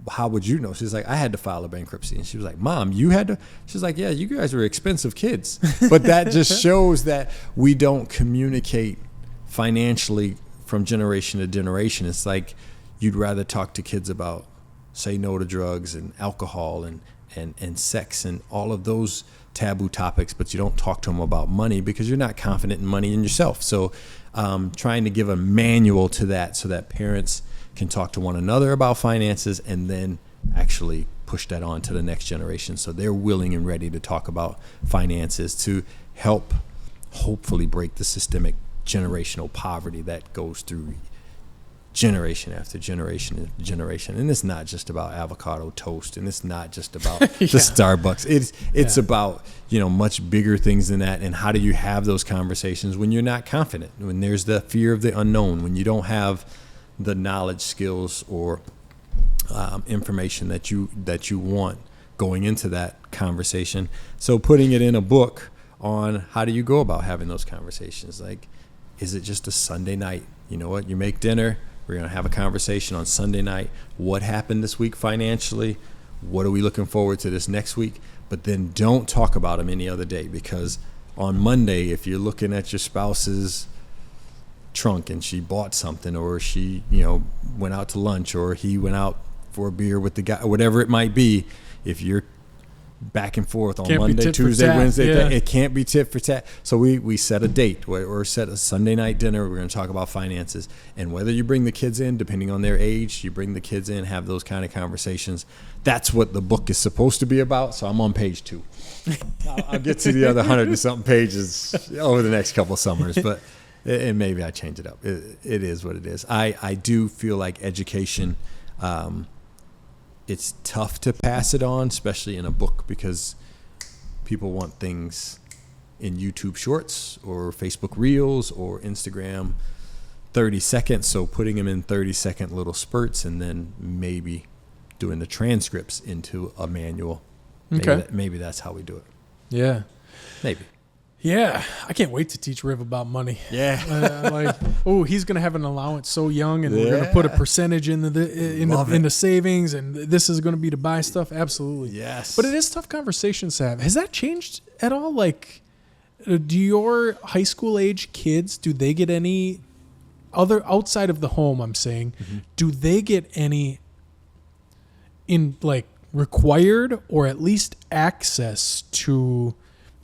C: how would you know? She's like, I had to file a bankruptcy. And she was like, Mom, you had to? She's like, yeah, you guys were expensive kids. But that just shows that we don't communicate financially from generation to generation. It's like you'd rather talk to kids about say no to drugs and alcohol and sex and all of those taboo topics, but you don't talk to them about money because you're not confident in money in yourself. So trying to give a manual to that so that parents can talk to one another about finances and then actually push that on to the next generation so they're willing and ready to talk about finances to help hopefully break the systemic generational poverty that goes through generation after generation after generation. And it's not just about avocado toast, and it's not just about the Starbucks. It's about, much bigger things than that. And how do you have those conversations when you're not confident, when there's the fear of the unknown, when you don't have the knowledge, skills, or information that you want going into that conversation. So putting it in a book on how do you go about having those conversations? Like, is it just a Sunday night? You know what? You make dinner. We're going to have a conversation on Sunday night. What happened this week financially? What are we looking forward to this next week? But then don't talk about them any other day, because on Monday, if you're looking at your spouse's trunk and she bought something, or she, went out to lunch, or he went out for a beer with the guy, whatever it might be, if you're back and forth on Monday, Tuesday, Wednesday, it can't be tit for tat. So we set a date or set a Sunday night dinner. We're going to talk about finances, and whether you bring the kids in, depending on their age, you bring the kids in, have those kind of conversations. That's what the book is supposed to be about. So I'm on page 2. I'll get to the other 100 and something pages over the next couple of summers, but and maybe I change it up. It is what it is. I do feel like education, it's tough to pass it on, especially in a book, because people want things in YouTube Shorts or Facebook Reels or Instagram 30 seconds. So putting them in 30-second little spurts and then maybe doing the transcripts into a manual. Maybe that's how we do it.
A: Yeah.
C: Maybe.
A: Yeah, I can't wait to teach Riv about money.
C: Yeah.
A: He's going to have an allowance so young, and we're going to put a percentage in the savings, and this is going to be to buy stuff. Absolutely.
C: Yes.
A: But it is tough conversations to have. Has that changed at all? Like, do your high school age kids, do they get any other outside of the home, I'm saying, do they get any required or at least access to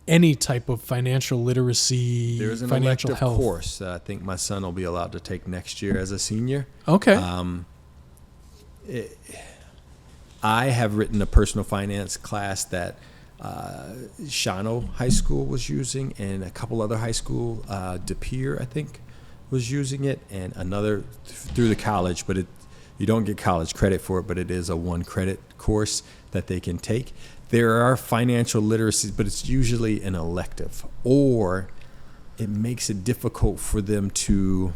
A: any type of financial literacy,
C: There's an
A: financial
C: elective
A: health
C: course that I think my son will be allowed to take next year as a senior.
A: Okay.
C: I have written a personal finance class that Shawano High School was using, and a couple other high school, De Pere, I think, was using it, and another through the college, but you don't get college credit for it, but it is a 1-credit course that they can take. There are financial literacies, but it's usually an elective, or it makes it difficult for them to,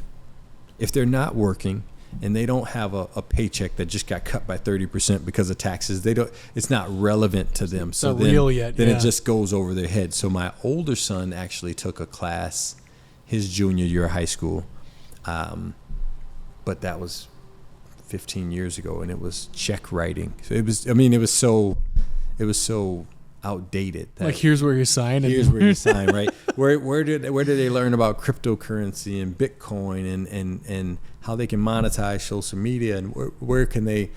C: if they're not working and they don't have a paycheck that just got cut by 30% because of taxes, it's not relevant to them. So then it just goes over their head. So my older son actually took a class his junior year of high school, but that was 15 years ago, and it was check writing. So it was so outdated.
A: Like, here's where you sign.
C: Here's where you sign, right? Where did they learn about cryptocurrency and Bitcoin and how they can monetize social media, and where can they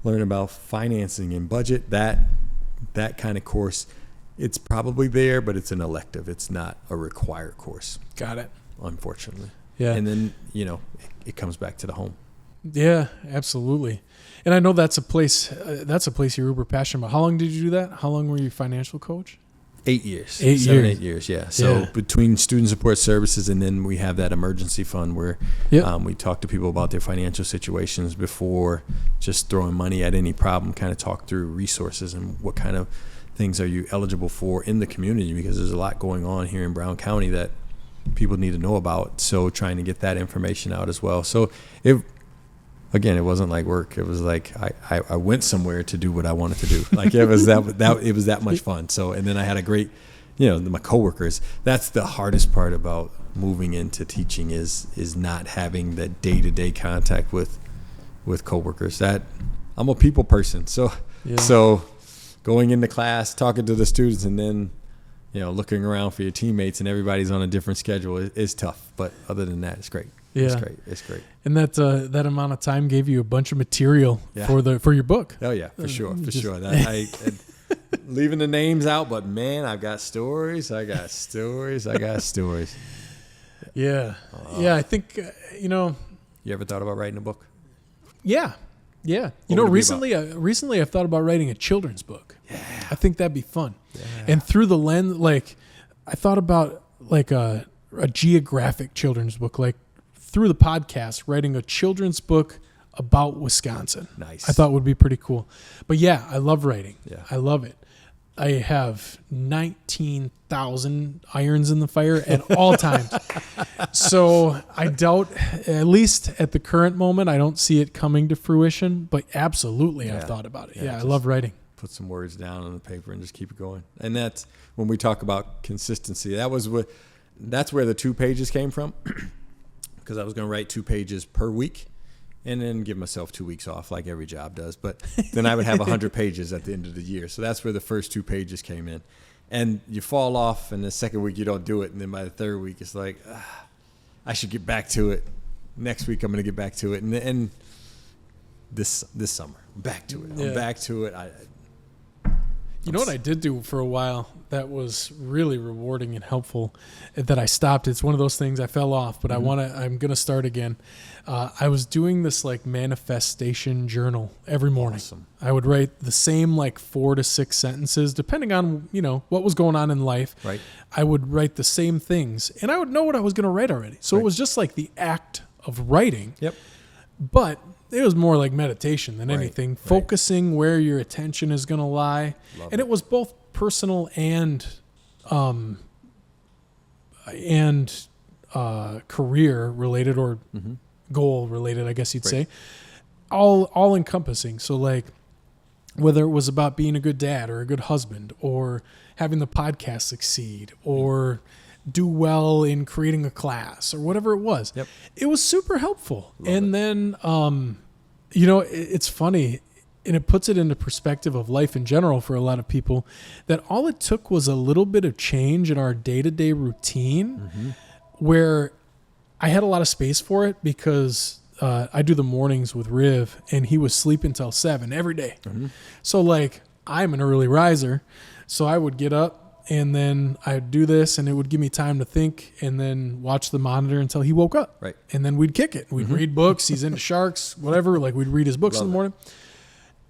C: learn about financing and budget? That kind of course, it's probably there, but it's an elective. It's not a required course.
A: Got it.
C: Unfortunately.
A: Yeah.
C: And then, it comes back to the home.
A: Yeah, absolutely. And I know that's a place you're uber passionate about. How long did you do that? How long were you financial coach?
C: 8 years.
A: 8
C: 7,
A: years.
C: 8 years, yeah. So
A: Yeah.
C: between student support services and then we have that emergency fund where
A: Yep.
C: we talk to people about their financial situations before just throwing money at any problem, kind of talk through resources and what kind of things are you eligible for in the community, because there's a lot going on here in Brown County that people need to know about. So trying to get that information out as well. So it wasn't like work. It was like I went somewhere to do what I wanted to do. Like it was that much fun. So, and then I had a great, my coworkers. That's the hardest part about moving into teaching is not having that day-to-day contact with coworkers. That I'm a people person. So going into class, talking to the students, and then looking around for your teammates and everybody's on a different schedule is tough. But other than that, it's great.
A: Yeah.
C: It's great.
A: And that amount of time gave you a bunch of material for your book.
C: Oh yeah, for sure. I leaving the names out, but man, I've got stories. I got stories.
A: Yeah. Yeah, I think
C: You ever thought about writing a book?
A: Yeah. Yeah.
C: What would it be
A: Recently I've thought about writing a children's book.
C: Yeah.
A: I think that'd be fun.
C: Yeah.
A: And through the lens, like I thought about like a geographic children's book, like through the podcast, writing a children's book about Wisconsin.
C: Nice.
A: I thought would be pretty cool. But yeah, I love writing.
C: Yeah.
A: I love it. I have 19,000 irons in the fire at all times. So I doubt, at least at the current moment, I don't see it coming to fruition, but absolutely I've thought about it. Yeah, I love writing.
C: Put some words down on the paper and just keep it going. And that's when we talk about consistency. That's where the 2 pages came from, because I was going to write 2 pages per week and then give myself 2 weeks off like every job does. But then I would have 100 pages at the end of the year. So that's where the first 2 pages came in. And you fall off, and the second week you don't do it. And then by the third week, it's like, I should get back to it. Next week I'm going to get back to it. And this summer, I'm back to it. I'm back to it.
A: You know what I did do for a while that was really rewarding and helpful that I stopped? It's one of those things I fell off, but I'm going to start again. I was doing this like manifestation journal every morning.
C: Awesome.
A: I would write the same like 4 to 6 sentences, depending on, what was going on in life.
C: Right.
A: I would write the same things and I would know what I was going to write already. So it was just like the act of writing.
C: Yep.
A: But it was more like meditation than anything,
C: right.
A: Focusing where your attention is going to lie.
C: Love
A: And it was both personal and career related or goal related, I guess you'd say. All encompassing. So like whether it was about being a good dad or a good husband or having the podcast succeed or do well in creating a class or whatever it was.
C: Yep.
A: It was super helpful.
C: Love
A: Then, it's funny and it puts it into perspective of life in general for a lot of people that all it took was a little bit of change in our day-to-day routine where I had a lot of space for it because I do the mornings with Riv and he was sleeping till 7 every day. So like I'm an early riser. So I would get up and then I'd do this and it would give me time to think and then watch the monitor until he woke up.
C: Right.
A: And then we'd kick it. We'd read books. He's into sharks, whatever. Like we'd read his books in the morning.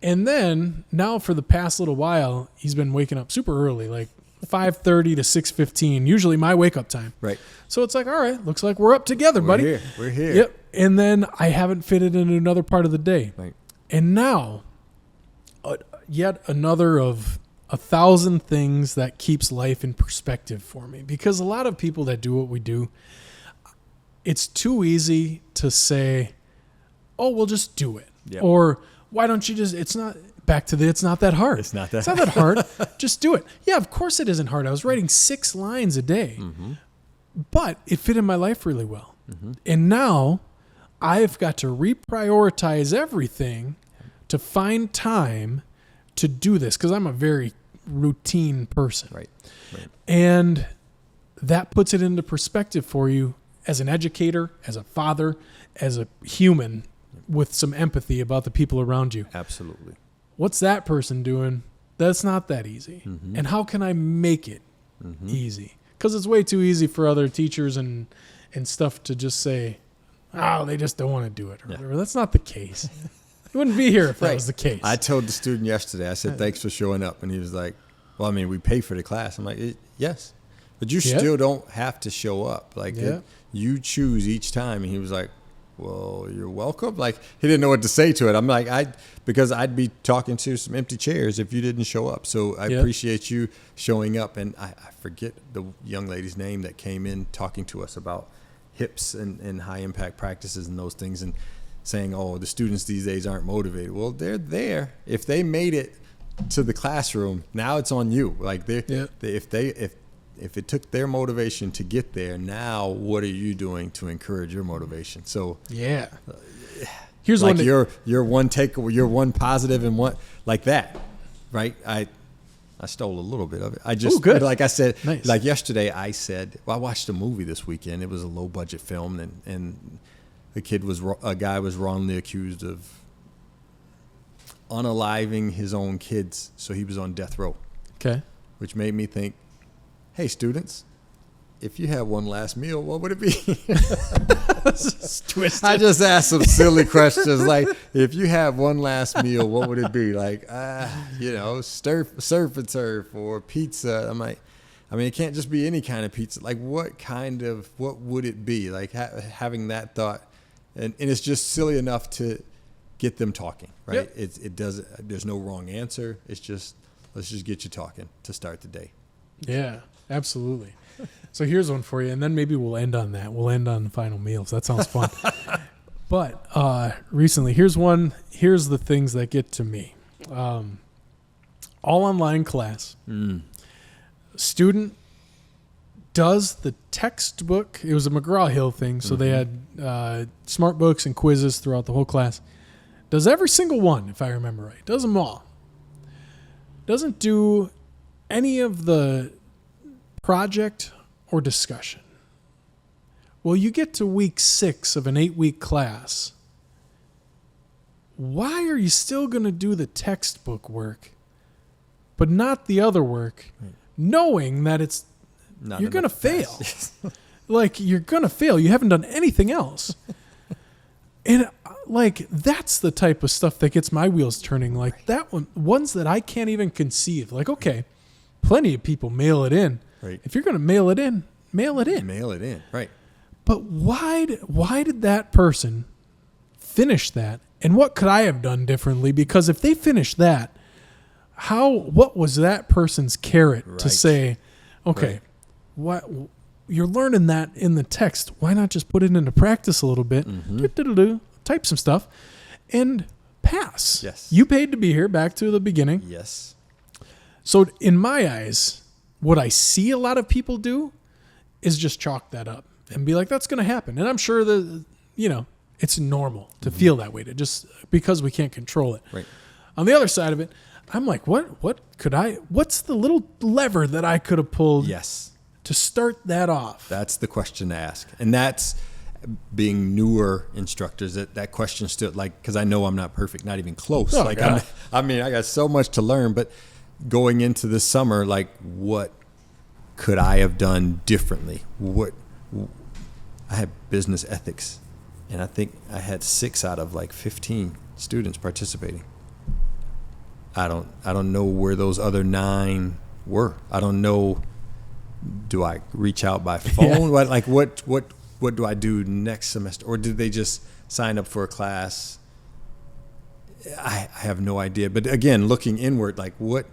A: And then now for the past little while, he's been waking up super early, like 5:30 to 6:15, usually my wake up time.
C: Right.
A: So it's like, all right, looks like we're up together, buddy.
C: We're here.
A: Yep. And then I haven't fitted into another part of the day.
C: Right.
A: And now yet another of 1,000 things that keeps life in perspective for me, because a lot of people that do what we do, it's too easy to say, oh, we'll just do it.
C: Yep.
A: Or why don't you it's not that hard.
C: It's not that
A: hard. Just do it. Yeah, of course it isn't hard. I was writing 6 lines a day, but it fit in my life really well. And now I've got to reprioritize everything to find time to do this because I'm a very routine person.
C: Right.
A: And that puts it into perspective for you as an educator, as a father, as a human with some empathy about the people around you.
C: Absolutely.
A: What's that person doing? That's not that easy. And how can I make it easy? Because it's way too easy for other teachers and stuff to just say, oh, they just don't want to do it or whatever. That's not the case. You wouldn't be here if that was the case.
C: I told the student yesterday, I said, thanks for showing up. And he was like, well, I mean, we pay for the class. I'm like, yes. But you still don't have to show up. Like, you choose each time. And he was like, well, you're welcome. Like, he didn't know what to say to it. I'm like, because I'd be talking to some empty chairs if you didn't show up. So I appreciate you showing up. And I forget the young lady's name that came in talking to us about HIPs and high impact practices and those things, and saying, oh, the students these days aren't motivated. Well, they're there. If they made it to the classroom, now it's on you. Like, if it took their motivation to get there, now what are you doing to encourage your motivation? So
A: here's
C: like
A: one.
C: Your one takeaway, your one positive, and one like that, right? I stole a little bit of it. I just, like I said, like yesterday, I said, well, I watched a movie this weekend. It was a low budget film, and a guy was wrongly accused of unaliving his own kids, so he was on death row.
A: Okay.
C: Which made me think, hey, students, if you had one last meal, what would it be? I just asked some silly questions like, if you had one last meal, what would it be? Like, surf and turf or pizza. I'm like, I mean, it can't just be any kind of pizza. Like, what would it be? Like, having that thought, and it's just silly enough to get them talking, right? Yep. There's no wrong answer. It's just, let's just get you talking to start the day.
A: Yeah, absolutely. So here's one for you, and then maybe we'll end on that. We'll end on the final meals. That sounds fun. But recently, here's the things that get to me. All online class. Student does the textbook. It was a McGraw-Hill thing, so they had smart books and quizzes throughout the whole class. Does every single one, if I remember right. Does them all. Doesn't do any of the project or discussion. Well, you get to week 6 of an 8-week class. Why are you still going to do the textbook work, but not the other work, knowing that you're going to fail? Like, you're going to fail. You haven't done anything else. And like, that's the type of stuff that gets my wheels turning. Like that ones that I can't even conceive. Like, okay, plenty of people mail it in.
C: Right.
A: If you're going to mail it in, mail it in.
C: Mail it in. Right.
A: But why did that person finish that? And what could I have done differently? Because if they finished that, what was that person's carrot to say, okay, what you're learning that in the text, why not just put it into practice a little bit, type some stuff, and pass.
C: Yes.
A: You paid to be here, back to the beginning.
C: Yes. So
A: in my eyes, what I see a lot of people do is just chalk that up and be like, that's going to happen. And I'm sure that, it's normal to feel that way, just because we can't control it.
C: Right.
A: On the other side of it, I'm like, what's the little lever that I could have pulled?
C: Yes.
A: To start that off? That's
C: the question to ask. And that's being newer instructors, that question still, like, because I know I'm not perfect, not even close.
A: Oh,
C: like, I got so much to learn, but going into this summer, like, what could I have done differently? I had business ethics, and I think I had 6 out of like 15 students participating. I don't know where those other 9 were. I don't know. Do I reach out by phone? What do I do next semester? Or did they just sign up for a class? I have no idea. But again, looking inward, like what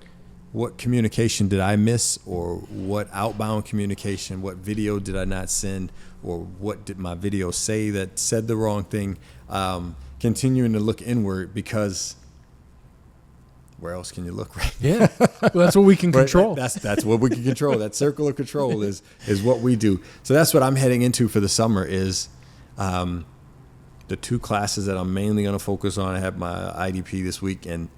C: communication did I miss, or what outbound communication, what video did I not send, or what did my video say that said the wrong thing? Continuing to look inward, because where else can you look, right?
A: Yeah, well, that's what we can control.
C: That's what we can control. That circle of control is what we do. So that's what I'm heading into for the summer is the 2 classes that I'm mainly going to focus on. I have my IDP this week, and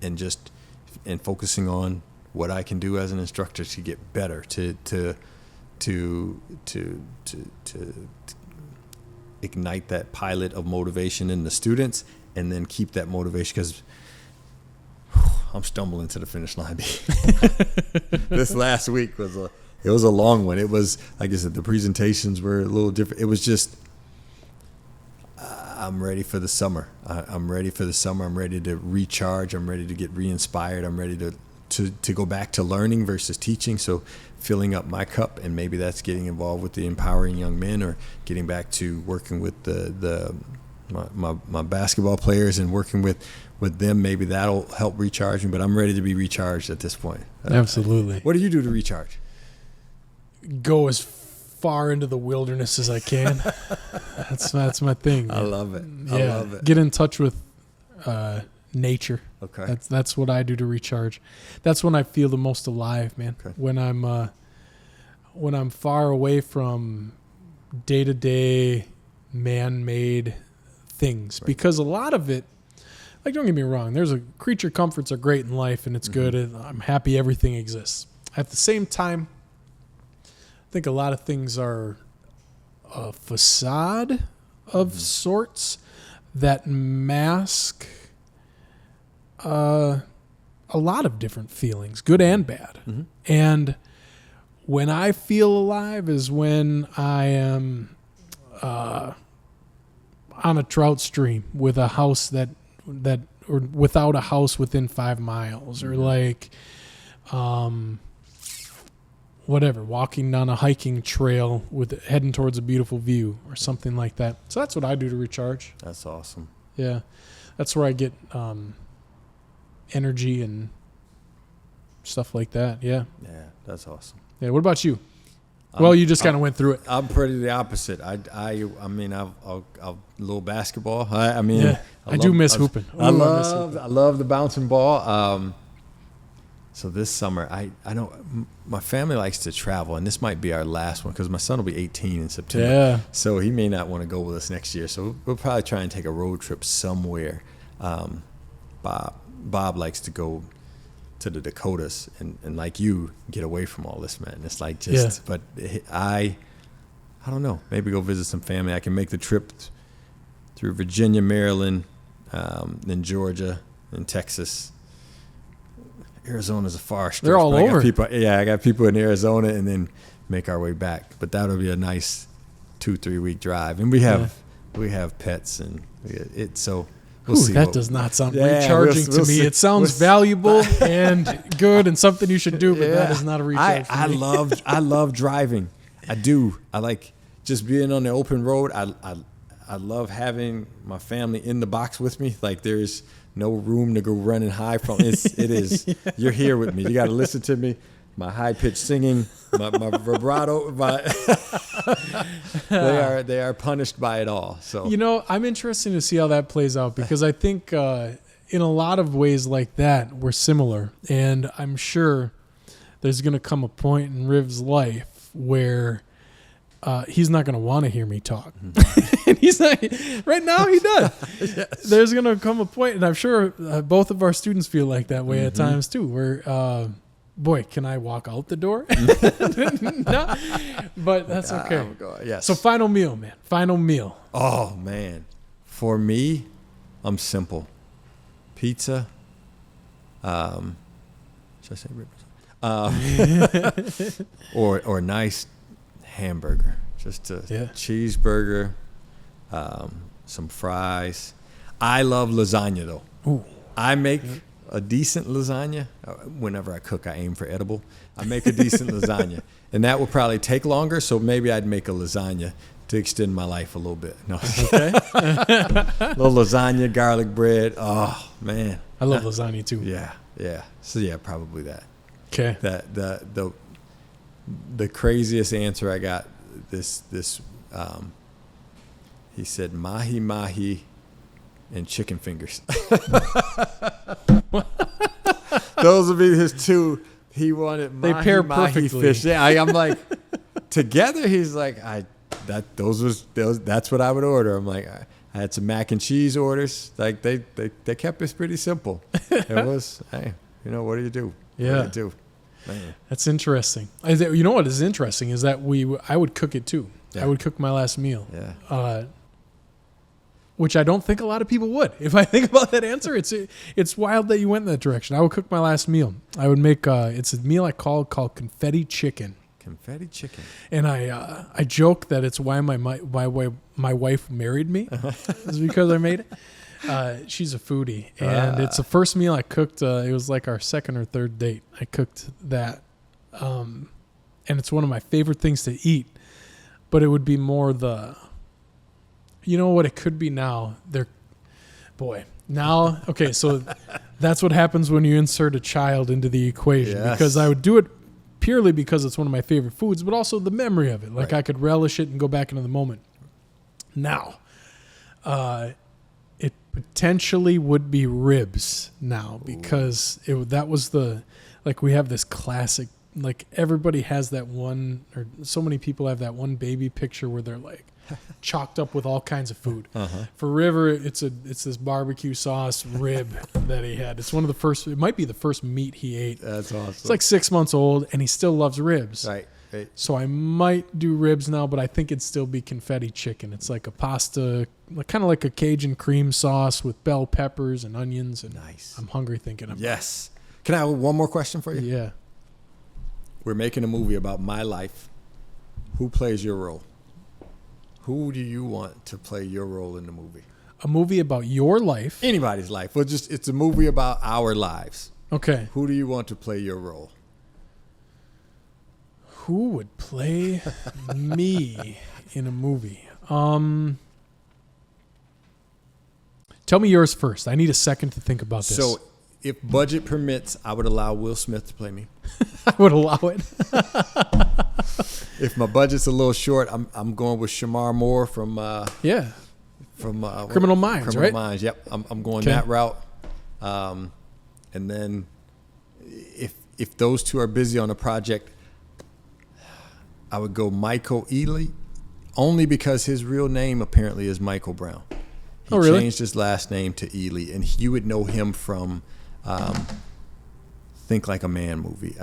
C: focusing on what I can do as an instructor to get better, to ignite that pilot of motivation in the students, and then keep that motivation, because I'm stumbling to the finish line. This last week was a long one. It was, like I said, the presentations were a little different. It was just, I'm ready for the summer. I'm ready for the summer. I'm ready to recharge. I'm ready to get re-inspired. I'm ready to go back to learning versus teaching. So filling up my cup, and maybe that's getting involved with the Empowering Young Men, or getting back to working with my basketball players and working with them. Maybe that'll help recharge me, but I'm ready to be recharged at this point.
A: Absolutely.
C: What do you do to recharge?
A: Go as far into the wilderness as I can. That's my thing.
C: I love it.
A: Yeah.
C: I love it.
A: Get in touch with nature.
C: Okay.
A: That's what I do to recharge. That's when I feel the most alive, man.
C: Okay.
A: When I'm far away from day-to-day man-made things. Right. Because a lot of it, like, don't get me wrong, there's creature comforts are great in life, and it's good, and I'm happy everything exists. At the same time, I think a lot of things are a facade of sorts that mask a lot of different feelings, good and bad. Mm-hmm. And when I feel alive is when I am on a trout stream with a house that or without a house within 5 miles, or like whatever, walking down a hiking trail with heading towards a beautiful view or something like that. So that's what I do to recharge.
C: That's awesome.
A: Yeah. That's where I get energy and stuff like that. Yeah.
C: Yeah, that's awesome.
A: Yeah. What about you? Well, you just kind of went through it.
C: I'm pretty the opposite. I mean, I'll little basketball. I
A: do miss hooping.
C: I love the bouncing ball. So this summer, I know my family likes to travel, and this might be our last one because my son will be 18 in September.
A: Yeah.
C: So he may not want to go with us next year. So we'll probably try and take a road trip somewhere. Bob likes to go to the Dakotas and like you, get away from all this, man. It's like just, but I don't know, maybe go visit some family. I can make the trip through Virginia, Maryland, then Georgia, and Texas. Arizona's a far stretch.
A: They're all over.
C: I got people in Arizona, and then make our way back. But that'll be a nice 2-3 week drive. And we have pets, and so we'll see.
A: That does not sound recharging to me. It sounds valuable and good and something you should do, but that is not a recharge for me.
C: I love driving. I do. I like just being on the open road. I love having my family in the box with me. Like, there's no room to go running high from. It is. You're here with me. You got to listen to me. My high-pitched singing, my vibrato, they are punished by it all. So
A: I'm interested to see how that plays out, because I think in a lot of ways like that we're similar, and I'm sure there's going to come a point in Riv's life where he's not going to want to hear me talk. And he's not. Right now he does. Yes. There's going to come a point, and I'm sure both of our students feel like that way at times too, where boy, can I walk out the door? No, but that's okay.
C: Yes.
A: So final meal, man. Final meal.
C: Oh, man. For me, I'm simple. Pizza. Should I say ribs? Or nice hamburger. Just a cheeseburger, some fries. I love lasagna, though.
A: Ooh.
C: I make a decent lasagna. Whenever I cook, I aim for edible. I make a decent lasagna. And that will probably take longer, so maybe I'd make a lasagna to extend my life a little bit. No. Okay. Little lasagna, garlic bread. Oh, man.
A: I love lasagna, too.
C: Yeah. So, yeah, probably that.
A: Okay.
C: The craziest answer I got this he said mahi and chicken fingers. Those would be his two. He wanted
A: they pair perfectly.
C: Fish. Yeah, I'm like, together. He's like, that's what I would order. I'm like, I had some mac and cheese orders. Like they kept it pretty simple. It was, hey, what do you do?
A: Yeah.
C: What do you do? Man.
A: That's interesting. You know what is interesting is that I would cook it too. Yeah. I would cook my last meal.
C: Yeah.
A: Which I don't think a lot of people would. If I think about that answer, it's wild that you went in that direction. I would cook my last meal. I would make it's a meal I called confetti chicken.
C: Confetti chicken.
A: And I joke that it's why my wife married me. Is because I made it. She's a foodie, and it's the first meal I cooked. It was like our second or third date. I cooked that, and it's one of my favorite things to eat. But it would be more you know what it could be now. Okay, so that's what happens when you insert a child into the equation.
C: Yes.
A: Because I would do it purely because it's one of my favorite foods, but also the memory of it. Like
C: Right.
A: I could relish it and go back into the moment. Now, it potentially would be ribs now because that was we have this classic, like everybody has that one, or so many people have that one baby picture where they're like chalked up with all kinds of food. For River, it's this barbecue sauce rib that he had. It's one of the first, it might be the first meat he ate.
C: That's awesome.
A: It's like 6 months old and he still loves ribs.
C: Right.
A: So I might do ribs now, but I think it'd still be confetti chicken. It's like a pasta, kind of like a Cajun cream sauce with bell peppers and onions. And
C: Nice.
A: I'm hungry thinking about
C: Yes. Can I have one more question for you?
A: it. Yeah.
C: We're making a movie about my life. Who plays your role? Who do you want to play your role in the movie?
A: A movie about your life.
C: Anybody's life. Well, it's a movie about our lives.
A: Okay.
C: Who do you want to play your role?
A: Who would play me in a movie? Tell me yours first. I need a second to think about this.
C: So, if budget permits, I would allow Will Smith to play me.
A: I would allow it.
C: If my budget's a little short, I'm going with Shamar Moore from
A: Yeah.
C: Criminal
A: Minds,
C: Criminal
A: right?
C: Minds. Yep, I'm going
A: Okay.
C: that route. And then if those two are busy on a project, I would go Michael Ealy, only because his real name apparently is Michael Brown. He
A: really?
C: changed his last name to Ealy, and you would know him from Think Like a Man movie.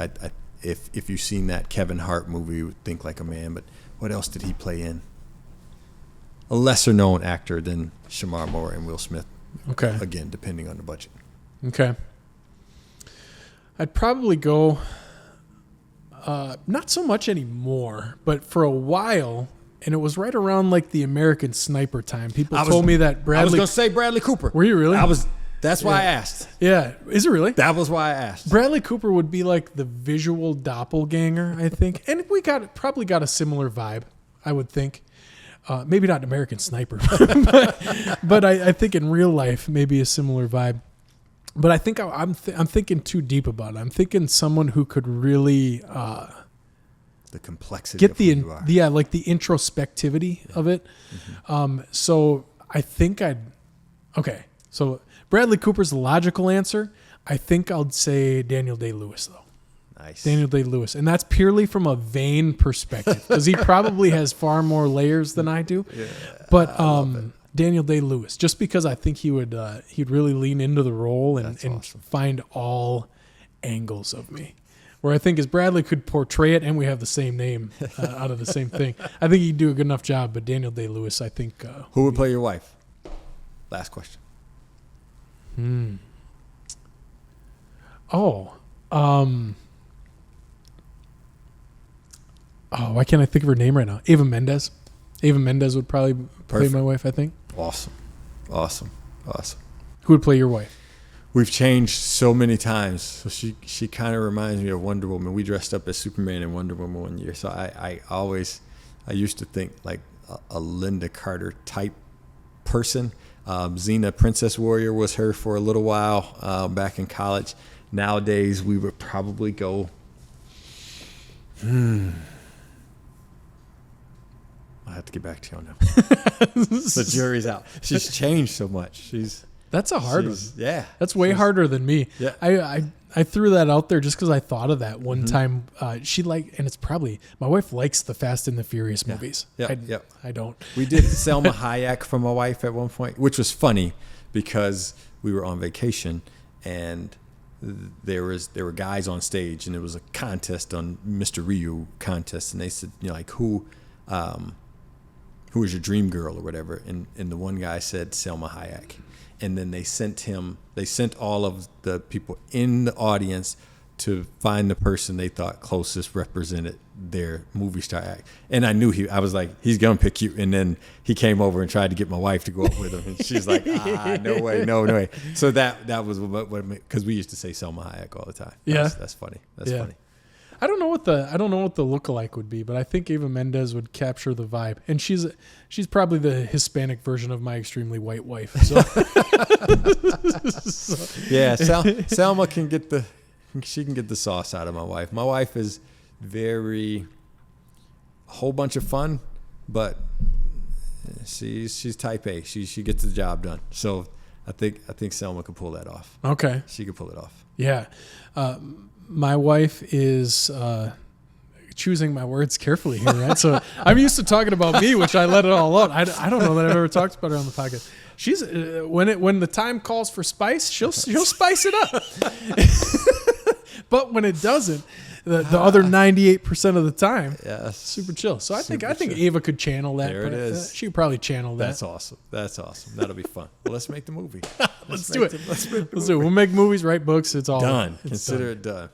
C: If you've seen that Kevin Hart movie, you would Think Like a Man. But what else did he play in? A lesser known actor than Shamar Moore and Will Smith.
A: Okay.
C: Again, depending on the budget.
A: Okay. I'd probably go, not so much anymore, but for a while, and it was right around like the American Sniper time. People told me that
C: I was
A: Bradley.
C: going to say Bradley Cooper.
A: Were you really?
C: That's why I asked.
A: Yeah. Is it really?
C: That was why I asked.
A: Bradley Cooper would be like the visual doppelganger, I think. And we probably got a similar vibe, I would think. Maybe not American Sniper, but I think in real life, maybe a similar vibe. But I think I'm thinking too deep about it. I'm thinking someone who could really
C: The complexity
A: get
C: of who you are.
A: like the introspectivity of it. So I think okay. So Bradley Cooper's the logical answer. I think I'd say Daniel Day-Lewis though.
C: Nice.
A: Daniel Day-Lewis, and that's purely from a vain perspective because he probably has far more layers than I do. Yeah, but Daniel Day-Lewis, just because I think he'd really lean into the role and
C: awesome.
A: find all angles of me. Where I think as Bradley could portray it, and we have the same name out of the same thing, I think he'd do a good enough job. But Daniel Day-Lewis, I think.
C: Who would play your wife? Last question.
A: Why can't I think of her name right now? Eva Mendes. Eva Mendes would probably play my wife, I think.
C: Awesome.
A: Who would play your wife?
C: We've changed so many times. So she kind of reminds me of Wonder Woman. We dressed up as Superman and Wonder Woman one year. So I used to think like a Linda Carter type person. Xena Princess Warrior was her for a little while back in college. Nowadays we would probably go I'll have to get back to you on that. The jury's out. She's changed so much.
A: That's a hard one.
C: Yeah.
A: That's way harder than me.
C: Yeah.
A: I threw that out there just because I thought of that one time. And it's probably, my wife likes the Fast and the Furious movies.
C: Yep.
A: I don't.
C: We did Selma Hayek for my wife at one point, which was funny because we were on vacation and there were guys on stage and it was a contest on Mr. Ryu contest, and they said, who is your dream girl or whatever, and the one guy said Selma Hayek, and then they sent all of the people in the audience to find the person they thought closest represented their movie star act. And I knew I was like, he's gonna pick you. And then he came over and tried to get my wife to go up with him, and she's like, no way. So that was what because we used to say Selma Hayek all the time. That's funny. That's funny.
A: I don't know what the lookalike would be, but I think Eva Mendes would capture the vibe, and she's probably the Hispanic version of my extremely white wife. So.
C: Yeah, Selma can get the sauce out of my wife. My wife is a whole bunch of fun, but she's type A. She gets the job done. So I think Selma could pull that off.
A: Okay,
C: she could pull it off.
A: Yeah. My wife is choosing my words carefully here, right? So I'm used to talking about me, which I let it all out. I don't know that I've ever talked about her on the podcast. She's when the time calls for spice, she'll spice it up. But when it doesn't, the other 98% of the time, super chill. So I think Ava could channel that. There it is. She could probably channel that.
C: That's awesome. That'll be fun. Well, let's make the movie.
A: Let's do it. Let's do it. We'll make movies, write books. It's all
C: done. Consider it done.